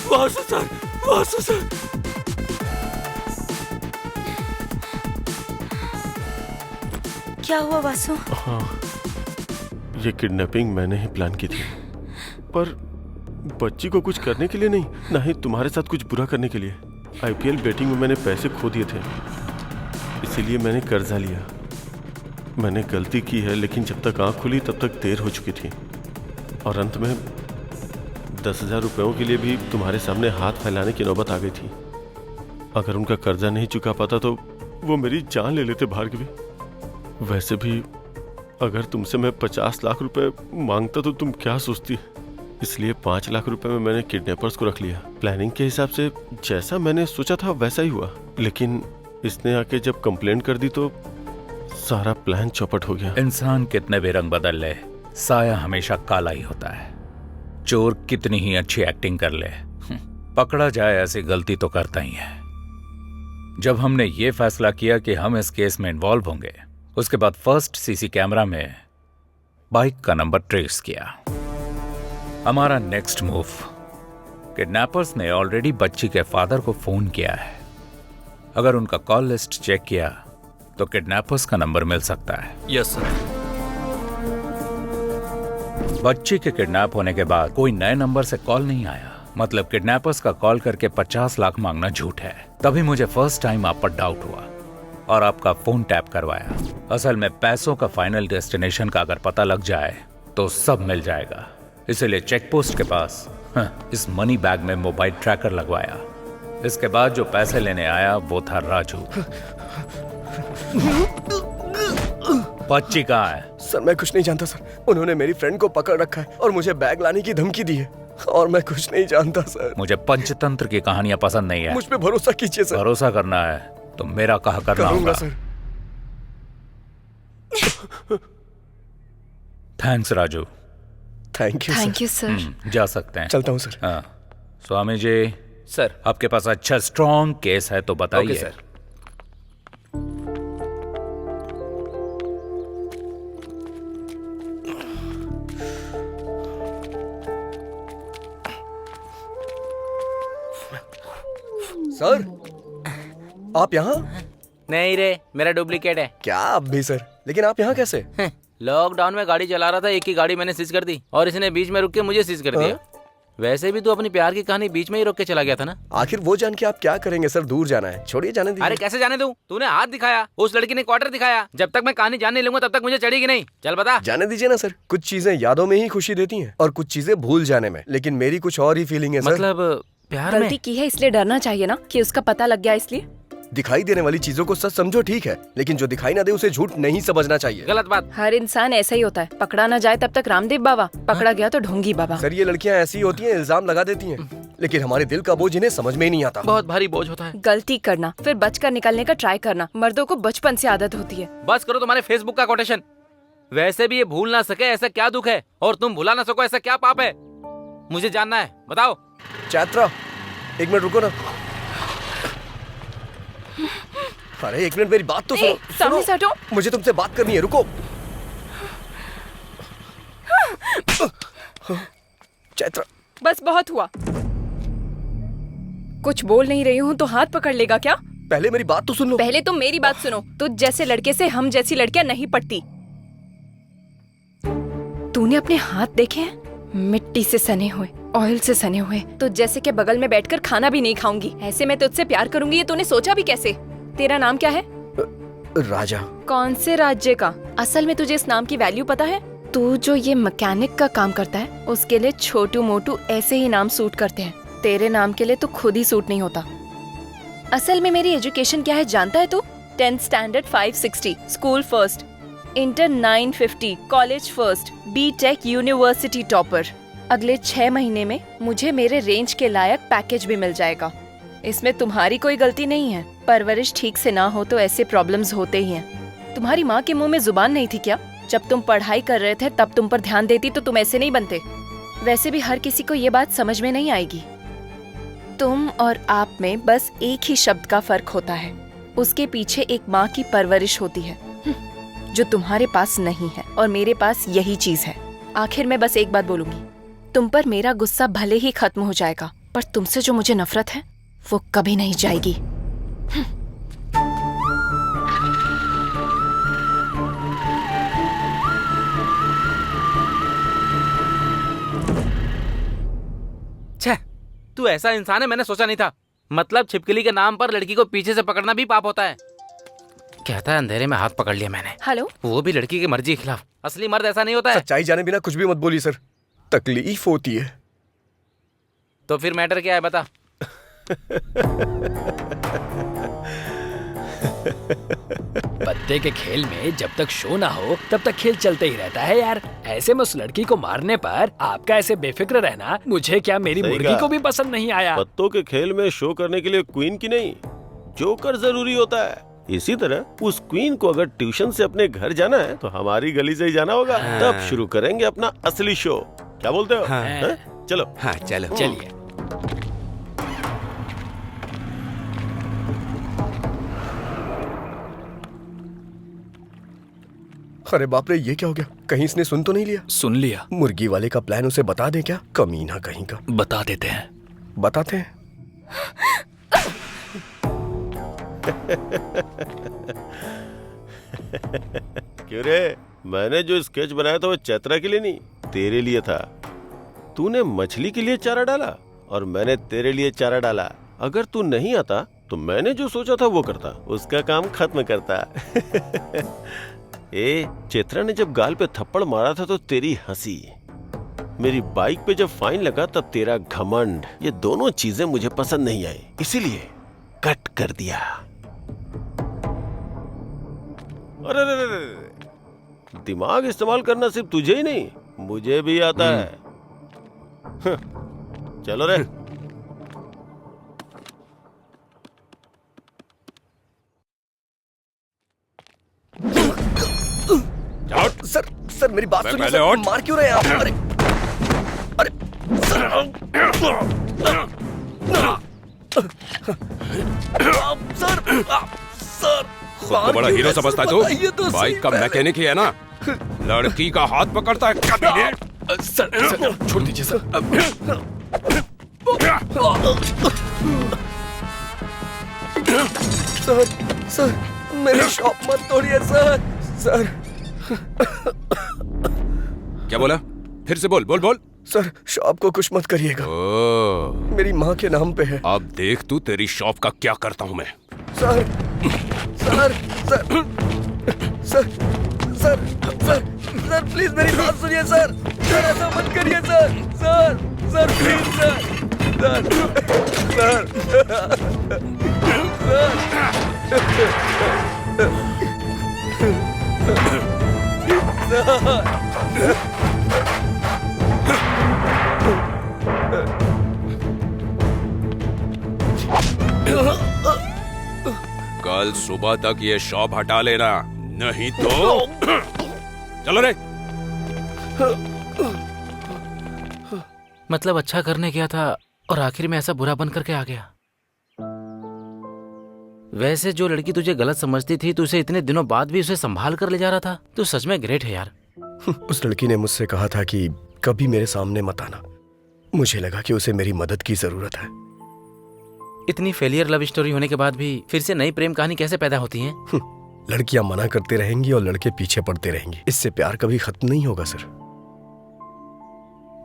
Speaker 1: Vasu sir, Vasu sir.
Speaker 10: क्या हुआ वासु?
Speaker 11: हाँ, ये किडनैपिंग मैंने ही प्लान की थी, पर बच्ची को कुछ करने के लिए नहीं, ना ही तुम्हारे साथ कुछ बुरा करने के लिए। आईपीएल बेटिंग में मैंने पैसे खो दिए थे, इसीलिए मैंने कर्जा लिया। मैंने गलती की है, लेकिन जब तक आंख खुली तब तक देर हो चुकी थी, और अंत में 10,000 रुपयों के लिए भी तुम्हारे सामने हाथ फैलाने की नौबत आ गई थी। अगर उनका कर्जा नहीं चुका पाता तो वो मेरी जान ले लेते भार्गवी। वैसे भी अगर तुमसे मैं 50 लाख रुपए मांगता तो तुम क्या सोचती? इसलिए 5 लाख रुपए में मैंने किडनैपर्स को रख लिया। प्लानिंग के हिसाब से जैसा मैंने सोचा था वैसा ही हुआ, लेकिन इसने आके जब कंप्लेंट कर दी तो सारा प्लान चौपट हो गया।
Speaker 8: इंसान कितने भी रंग बदल ले, साया हमेशा काला ही होता है। चोर कितनी ही अच्छी एक्टिंग कर ले, पकड़ा जाए ऐसी गलती तो करता ही है। जब हमने ये फैसला किया कि हम इस केस में इन्वॉल्व होंगे, उसके बाद फर्स्ट सीसी कैमरा में बाइक का नंबर ट्रेस किया। हमारा नेक्स्ट मूव, किडनैपर्स ने ऑलरेडी बच्ची के फादर को फोन किया है। अगर उनका कॉल लिस्ट चेक किया तो किडनैपर्स का नंबर मिल सकता है।
Speaker 1: Yes sir.
Speaker 8: बच्ची के किडनैप होने के बाद कोई नए नंबर से कॉल नहीं आया, मतलब किडनैपर्स का कॉल करके 50 लाख मांगना झूठ है। तभी मुझे फर्स्ट टाइम आप पर डाउट हुआ और आपका फोन टैप करवाया। असल में पैसों का फाइनल डेस्टिनेशन का अगर पता लग जाए तो सब मिल जाएगा, इसलिए चेक पोस्ट के पास इस मनी बैग में मोबाइल ट्रैकर लगवाया। इसके बाद जो पैसे लेने आया वो था राजू। बच्ची कहाँ है?
Speaker 4: सर मैं कुछ नहीं जानता सर, उन्होंने मेरी फ्रेंड को पकड़ रखा है और मुझे बैग लाने की धमकी दी है, और मैं कुछ नहीं जानता सर।
Speaker 8: मुझे पंचतंत्र की कहानियां पसंद नहीं है।
Speaker 4: मुझ पे भरोसा कीजिए सर।
Speaker 8: भरोसा करना है तो मेरा कहा करना होगा
Speaker 4: sir.
Speaker 8: Thanks Raju.
Speaker 4: Thank you.
Speaker 3: Thank you sir.
Speaker 8: जा सकते हैं।
Speaker 4: चलता हूँ सर।
Speaker 8: हाँ, स्वामी जी
Speaker 5: सर,
Speaker 8: आपके पास अच्छा स्ट्रॉन्ग केस है तो बताइए।
Speaker 5: Okay sir.
Speaker 4: सर आप यहाँ?
Speaker 12: नहीं रे, मेरा डुप्लीकेट है।
Speaker 4: क्या आप भी सर? लेकिन आप यहाँ कैसे?
Speaker 12: लॉकडाउन में गाड़ी चला रहा था, एक ही गाड़ी मैंने सीज कर दी और इसने बीच में रुक के मुझे सीज कर दिया। वैसे भी तो अपनी प्यार की कहानी बीच में ही रोक के चला गया था ना।
Speaker 4: आखिर वो जान के आप क्या करेंगे सर? दूर जाना है, छोड़िए जाने दीजिए।
Speaker 12: अरे कैसे जाने दूं? तूने हाथ दिखाया, उस लड़की ने क्वार्टर दिखाया। जब तक मैं कहानी जानने लूंगा तब तक मुझे चढ़ेगी नहीं। चल बता।
Speaker 4: जाने दीजिए ना सर, कुछ चीजें यादों में ही खुशी देती हैं और कुछ चीजें भूल जाने में। लेकिन मेरी कुछ और ही फीलिंग है सर।
Speaker 12: मतलब प्यार में
Speaker 3: गलती की है इसलिए डरना चाहिए ना कि उसका पता लग गया इसलिए।
Speaker 4: दिखाई देने वाली चीजों को सच समझो ठीक है, लेकिन जो दिखाई ना दे उसे झूठ नहीं समझना चाहिए।
Speaker 12: गलत बात।
Speaker 3: हर इंसान ऐसा ही होता है, पकड़ा ना जाए तब तक रामदेव बाबा, पकड़ा गया तो ढोंगी बाबा।
Speaker 4: सर ये लड़कियां ऐसी होती हैं, इल्जाम लगा देती हैं, लेकिन हमारे दिल का बोझ इन्हें समझ में ही नहीं आता।
Speaker 12: बहुत भारी बोझ होता है।
Speaker 3: गलती करना फिर बचकर निकलने का ट्राई करना मर्दों को बचपन से आदत होती है।
Speaker 12: बस करो तुम्हारे फेसबुक का कोटेशन। वैसे भी ये भूल ना सके ऐसा क्या दुख है, और तुम भुला ना सको ऐसा क्या पाप है? मुझे जानना है, बताओ।
Speaker 4: चैत्रा, एक मिनट रुको ना। अरे एक मिनट, मेरी बात तो सुनो।
Speaker 3: सामने से हटो।
Speaker 4: मुझे तुमसे बात करनी है, रुको। चैत्रा,
Speaker 3: बस बहुत हुआ। कुछ बोल नहीं रही हूँ तो हाथ पकड़ लेगा क्या?
Speaker 4: पहले मेरी बात तो सुन लो।
Speaker 3: पहले तुम मेरी बात सुनो। तुझ जैसे लड़के से हम जैसी लड़कियां नहीं पटती। तूने अपने हाथ देखे हैं? मिट्टी से सने हुए, ऑयल से सने हुए। तुझ जैसे के बगल में बैठकर खाना भी नहीं खाऊंगी। ऐसे मैं तुझसे प्यार करूंगी, ये तूने सोचा भी कैसे? तेरा नाम क्या है?
Speaker 4: राजा।
Speaker 3: कौन से राज्य का? असल में तुझे इस नाम की वैल्यू पता है? तू जो ये मैकेनिक का काम करता है, उसके लिए छोटू मोटू ऐसे ही नाम सूट करते हैं। तेरे नाम के लिए तो खुद ही सूट नहीं होता। असल में मेरी एजुकेशन क्या है जानता है तू? 10th standard 560, school first, inter 950, college first, BTech university topper. अगले 6 महीने में मुझे मेरे रेंज के लायक पैकेज भी मिल जाएगा। इसमें तुम्हारी कोई गलती नहीं है। परवरिश ठीक से ना हो तो ऐसे प्रॉब्लम्स होते ही हैं। तुम्हारी माँ के मुंह में जुबान नहीं थी क्या? जब तुम पढ़ाई कर रहे थे तब तुम पर ध्यान देती तो तुम ऐसे नहीं बनते। वैसे भी हर किसी को ये बात समझ में नहीं आएगी। तुम और आप में बस एक ही शब्द का फर्क होता है। उसके पीछे एक माँ की परवरिश होती है, जो तुम्हारे पास नहीं है, और मेरे पास यही चीज है। आखिर में बस एक बात बोलूंगी, तुम पर मेरा गुस्सा भले ही खत्म हो जाएगा, पर तुमसे जो मुझे नफरत है वो कभी नहीं जाएगी।
Speaker 12: छे, तू ऐसा इंसान है मैंने सोचा नहीं था। मतलब छिपकली के नाम पर लड़की को पीछे से पकड़ना भी पाप होता है। कहता है अंधेरे में हाथ पकड़ लिया मैंने।
Speaker 3: हेलो,
Speaker 12: वो भी लड़की की मर्जी के खिलाफ। असली मर्द ऐसा नहीं होता है।
Speaker 4: सच्चाई जाने बिना कुछ भी मत बोलिए सर, तकलीफ होती है।
Speaker 12: तो फिर मैटर क्या है बता।
Speaker 5: पत्ते के खेल में जब तक शो ना हो तब तक खेल चलते ही रहता है यार। ऐसे में उस लड़की को मारने पर आपका ऐसे बेफिक्र रहना मुझे क्या मेरी मुर्गी को भी पसंद नहीं आया।
Speaker 11: पत्तों के खेल में शो करने के लिए क्वीन की नहीं, जोकर जरूरी होता है। इसी तरह उस क्वीन को अगर ट्यूशन से अपने घर जाना है तो हमारी गली से ही जाना होगा। तब शुरू करेंगे अपना असली शो। क्या बोलते हो? हाँ? चलो।
Speaker 2: हाँ चलो।
Speaker 5: चलिए।
Speaker 4: अरे बाप रे, ये क्या हो गया? कहीं इसने सुन तो नहीं लिया?
Speaker 5: सुन लिया।
Speaker 4: मुर्गी वाले का प्लान उसे बता दे क्या? कमीना कहीं का।
Speaker 5: बता देते हैं।
Speaker 4: बताते हैं।
Speaker 11: क्यों रे? मैंने जो स्केच बनाया था वो चैत्रा के लिए नहीं, तेरे लिए था। तूने मछली के लिए चारा डाला और मैंने तेरे लिए चारा डाला। अगर तू नहीं आता तो मैंने जो सोचा था वो करता, उसका काम खत्म करता। ए, चैत्रा ने जब गाल पे थप्पड़ मारा था तो तेरी हंसी, मेरी बाइक पे जब फाइन लगा तब तेरा घमंड, ये दोनों चीजें मुझे पसंद नहीं आई, इसीलिए कट कर दिया। अरे रे रे रे, दिमाग इस्तेमाल करना सिर्फ तुझे ही नहीं मुझे भी आता है। चलो रे।
Speaker 4: सर सर मेरी बात सुनिए सर, मार क्यों रहे हैं आप? अरे अरे सर, सर
Speaker 2: खुद को बड़ा हीरो समझता है तू? बाइक का मैकेनिक ही है ना, लड़की का हाथ पकड़ता है कभी?
Speaker 5: सर छोड़ दीजिए सर।
Speaker 4: सर सर मेरी शॉप मत तोड़िए सर। सर
Speaker 2: क्या बोला? फिर से बोल बोल बोल।
Speaker 4: सर शॉप को कुछ मत करिएगा, मेरी माँ के नाम पे है।
Speaker 2: अब देख तू तेरी शॉप का क्या करता हूँ मैं।
Speaker 4: Sir sir sir sir sir sir sir please मेरी बात सुनिए सर। सर ऐसा मत करिए sir. Sir sir please sir. Sir
Speaker 2: कल सुबह तक ये शॉप हटा लेना, नहीं तो चलो रे।
Speaker 12: मतलब अच्छा करने गया था और आखिर में ऐसा बुरा बन करके आ गया। वैसे जो लड़की तुझे गलत समझती थी, तू उसे इतने दिनों बाद भी उसे संभाल कर ले जा रहा था। तू सच में ग्रेट है यार।
Speaker 4: उस लड़की ने मुझसे कहा था कि कभी मेरे सामने मत आना। मुझे लगा कि उसे मेरी मदद की जरूरत है।
Speaker 12: इतनी फेलियर लव स्टोरी होने के बाद भी फिर से नई प्रेम कहानी कैसे पैदा होती है?
Speaker 4: लड़कियां मना करते रहेंगी और लड़के पीछे पड़ते रहेंगे। इससे प्यार कभी खत्म नहीं होगा सर।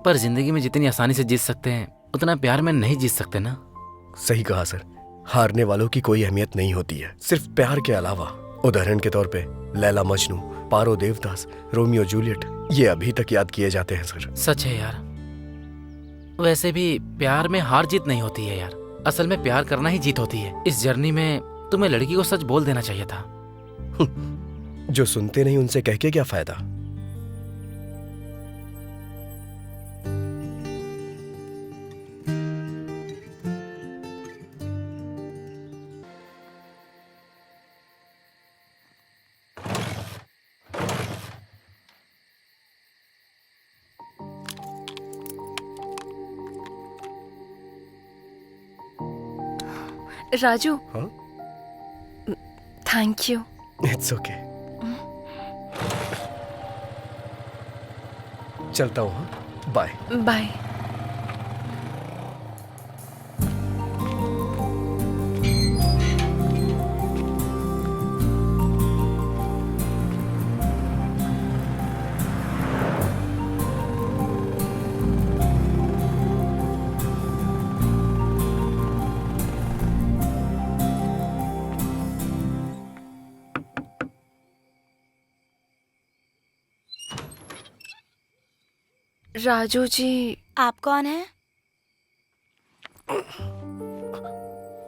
Speaker 12: पर जिंदगी में जितनी आसानी से जीत सकते हैं उतना प्यार में नहीं जीत सकते ना।
Speaker 4: सही कहा सर। हारने वालों की कोई अहमियत नहीं होती है, सिर्फ प्यार के अलावा। उदाहरण के तौर पे लैला मजनू, पारो देवदास, रोमियो जूलियट, ये अभी तक याद किए जाते हैं सर।
Speaker 12: सच है यार। वैसे भी प्यार में हार जीत नहीं होती है यार, असल में प्यार करना ही जीत होती है। इस जर्नी में तुम्हें लड़की को सच बोल देना चाहिए था।
Speaker 4: जो सुनते नहीं उनसे कह के क्या फायदा।
Speaker 3: राजू।
Speaker 4: हाँ?
Speaker 3: Thank you.
Speaker 4: It's okay. चलता हूँ। हाँ? Bye
Speaker 3: bye. राजू जी।
Speaker 10: आप कौन हैं?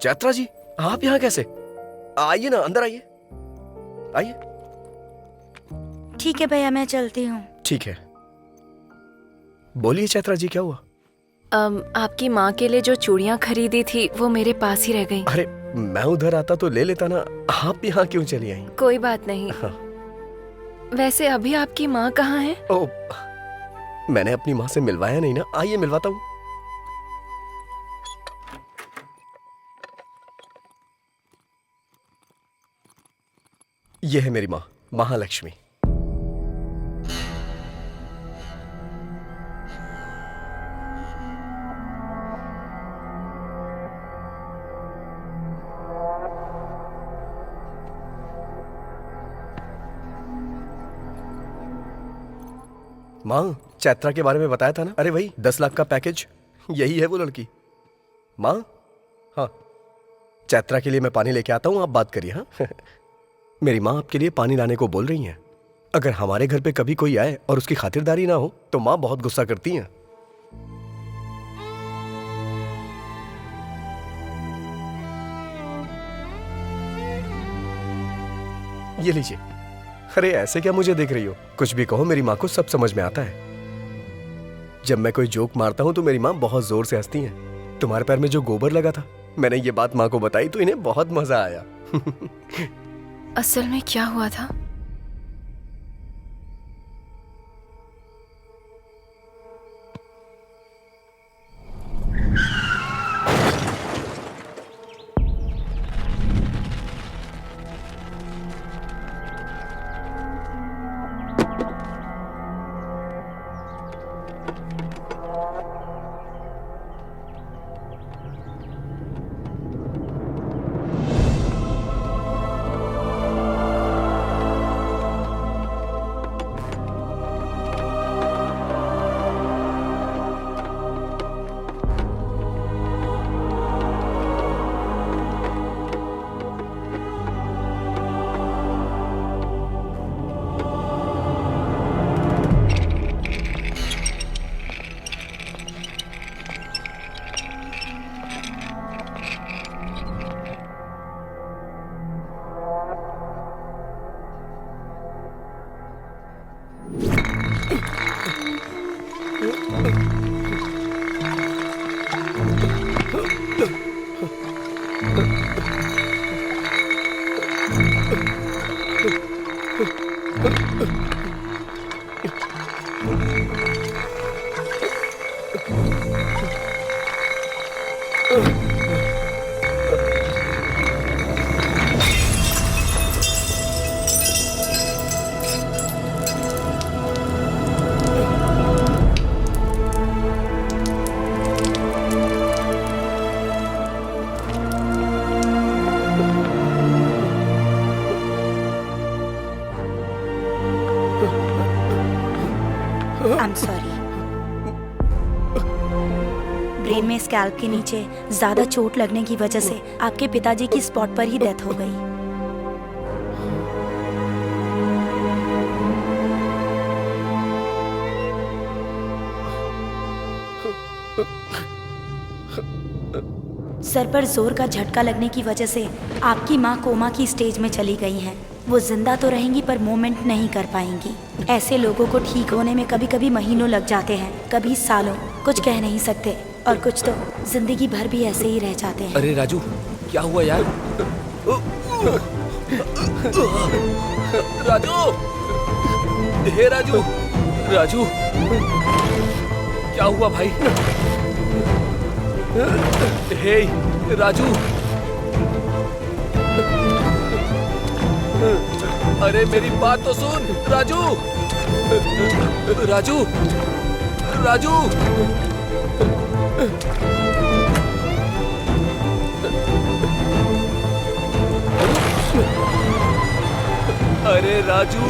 Speaker 4: चैत्रा जी, आप यहाँ कैसे? आइए ना, अंदर आइए। आइए।
Speaker 10: ठीक है भैया, मैं चलती हूँ।
Speaker 4: ठीक है। बोलिए चैत्रा जी, क्या हुआ?
Speaker 3: आपकी माँ के लिए जो चूड़ियाँ खरीदी थी वो मेरे पास ही रह गई।
Speaker 4: अरे मैं उधर आता तो ले लेता ना, आप यहाँ क्यों चली आई?
Speaker 3: कोई बात नहीं।
Speaker 4: हाँ।
Speaker 3: वैसे अभी आपकी माँ कहाँ है?
Speaker 4: ओ, मैंने अपनी माँ से मिलवाया नहीं ना। आइए मिलवाता हूँ। ये है मेरी माँ, महालक्ष्मी। माँ, चैत्रा के बारे में बताया था ना? अरे वही 10 लाख का पैकेज, यही है वो लड़की। माँ, हाँ, चैत्रा के लिए मैं पानी लेके आता हूँ, आप बात करिए। हाँ। मेरी माँ आपके लिए पानी लाने को बोल रही हैं। अगर हमारे घर पे कभी कोई आए और उसकी खातिरदारी ना हो तो माँ बहुत गुस्सा करती हैं। ये लीजिए। अरे ऐसे क्या मुझे देख रही हो? कुछ भी कहो, मेरी माँ को सब समझ में आता है। जब मैं कोई जोक मारता हूँ तो मेरी माँ बहुत जोर से हंसती हैं। तुम्हारे पैर में जो गोबर लगा था, मैंने ये बात माँ को बताई तो इन्हें बहुत मजा आया।
Speaker 3: असल में क्या हुआ था?
Speaker 10: I am sorry. ब्रेन में स्कैल्प के नीचे ज्यादा चोट लगने की वजह से आपके पिताजी की स्पॉट पर ही डेथ हो गई। सर पर जोर का झटका लगने की वजह से आपकी माँ कोमा की स्टेज में चली गई हैं। वो जिंदा तो रहेंगी पर मूवमेंट नहीं कर पाएंगी। ऐसे लोगों को ठीक होने में कभी कभी महीनों लग जाते हैं, कभी सालों। कुछ कह नहीं सकते और कुछ तो जिंदगी भर भी ऐसे ही रह जाते हैं।
Speaker 7: अरे राजू, क्या हुआ यार? राजू, हे राजू, राजू, क्या हुआ भाई? हे राजू, अरे मेरी बात तो सुन राजू, राजू, राजू, अरे राजू,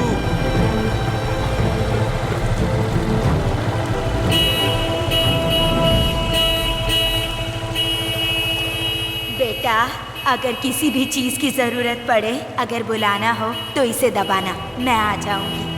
Speaker 10: बेटा, अगर किसी भी चीज की जरूरत पड़े, अगर बुलाना हो तो इसे दबाना, मैं आ जाऊंगी।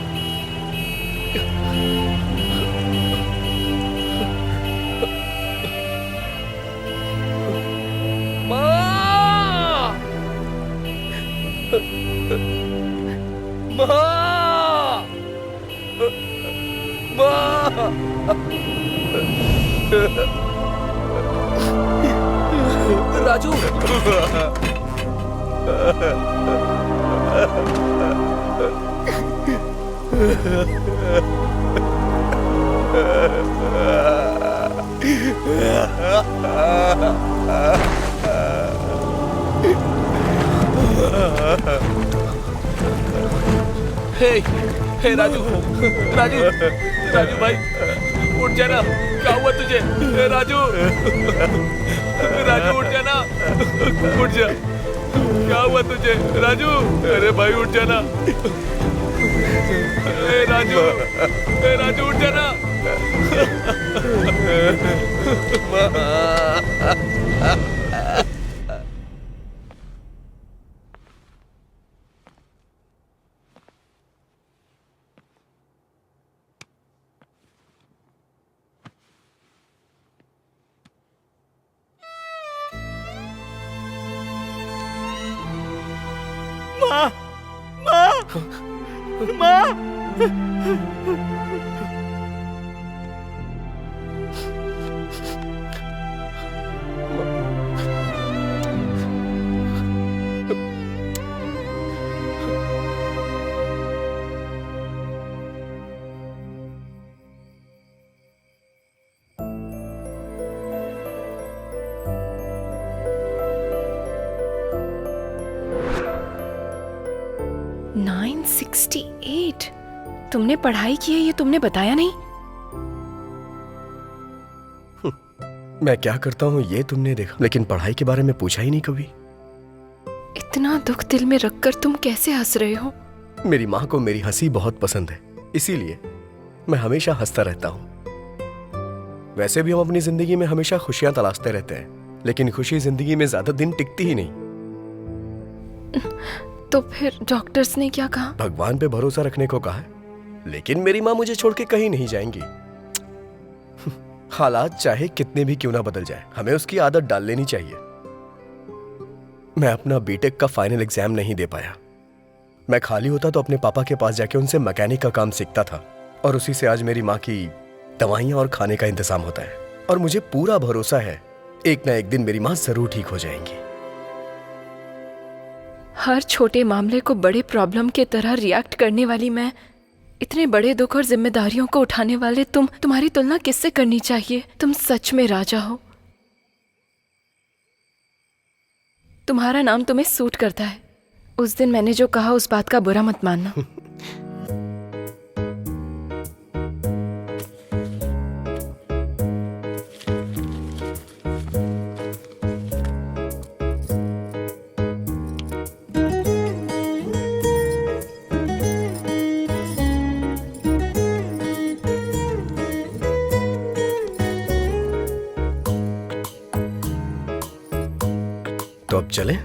Speaker 7: राजू, हे राजू, राजू, राजू भाई, उठ जाना। क्या हुआ तुझे? हे राजू, राजू उठ जाना, उठ जा। क्या हुआ तुझे राजू? अरे भाई उठ जाना। हे राजू, हे राजू उठ जाना।
Speaker 1: माँ, माँ, माँ।
Speaker 3: तुमने पढ़ाई की है ये तुमने बताया नहीं।
Speaker 4: मैं क्या करता हूँ ये तुमने देखा, लेकिन पढ़ाई के बारे में पूछा ही नहीं कभी।
Speaker 3: इतना दुख दिल में रखकर तुम कैसे हंस रहे हो?
Speaker 4: मेरी माँ को मेरी हंसी बहुत पसंद है, इसीलिए मैं हमेशा हंसता रहता हूँ। वैसे भी हम अपनी जिंदगी में हमेशा खुशियां तलाशते रहते हैं, लेकिन खुशी जिंदगी में ज्यादा दिन टिकती ही नहीं।
Speaker 3: तो फिर डॉक्टर्स ने क्या कहा?
Speaker 4: भगवान पे भरोसा रखने को कहा है, लेकिन मेरी माँ मुझे छोड़ के कहीं नहीं जाएंगी। हालात चाहे कितने भी क्यों ना बदल जाए, हमें उसकी आदत डाल लेनी चाहिए। मैं अपना बीटेक का फाइनल एग्जाम नहीं दे पाया। मैं खाली होता तो अपने पापा के पास जाके उनसे मैकेनिक का काम सीखता था, और उसी से आज मेरी माँ की दवाइयां और खाने का इंतजाम होता है। और मुझे पूरा भरोसा है एक ना एक दिन मेरी माँ जरूर ठीक हो जाएंगी।
Speaker 3: हर छोटे मामले को बड़े प्रॉब्लम के तरह रिएक्ट करने वाली मैं, इतने बड़े दुख और जिम्मेदारियों को उठाने वाले तुम्हारी तुलना किससे करनी चाहिए? तुम सच में राजा हो। तुम्हारा नाम तुम्हें सूट करता है। उस दिन मैंने जो कहा उस बात का बुरा मत मानना।
Speaker 4: तो अब चलें?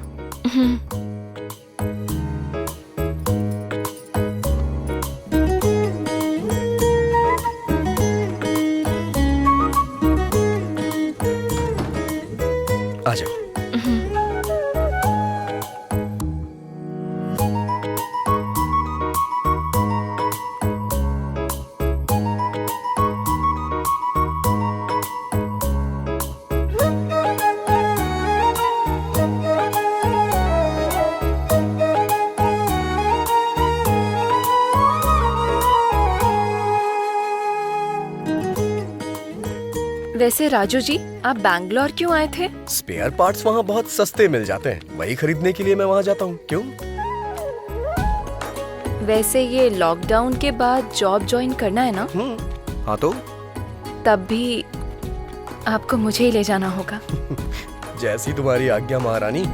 Speaker 4: आ जाओ।
Speaker 3: वैसे राजू जी, आप बैंगलोर क्यों आए थे?
Speaker 4: स्पेयर पार्ट्स वहाँ बहुत सस्ते मिल जाते हैं, वही खरीदने के लिए मैं वहाँ जाता हूँ। क्यों?
Speaker 3: वैसे ये लॉकडाउन के बाद जॉब ज्वाइन करना है ना?
Speaker 4: हाँ तो
Speaker 3: तब भी आपको मुझे ही ले जाना होगा।
Speaker 4: जैसी तुम्हारी आज्ञा महारानी।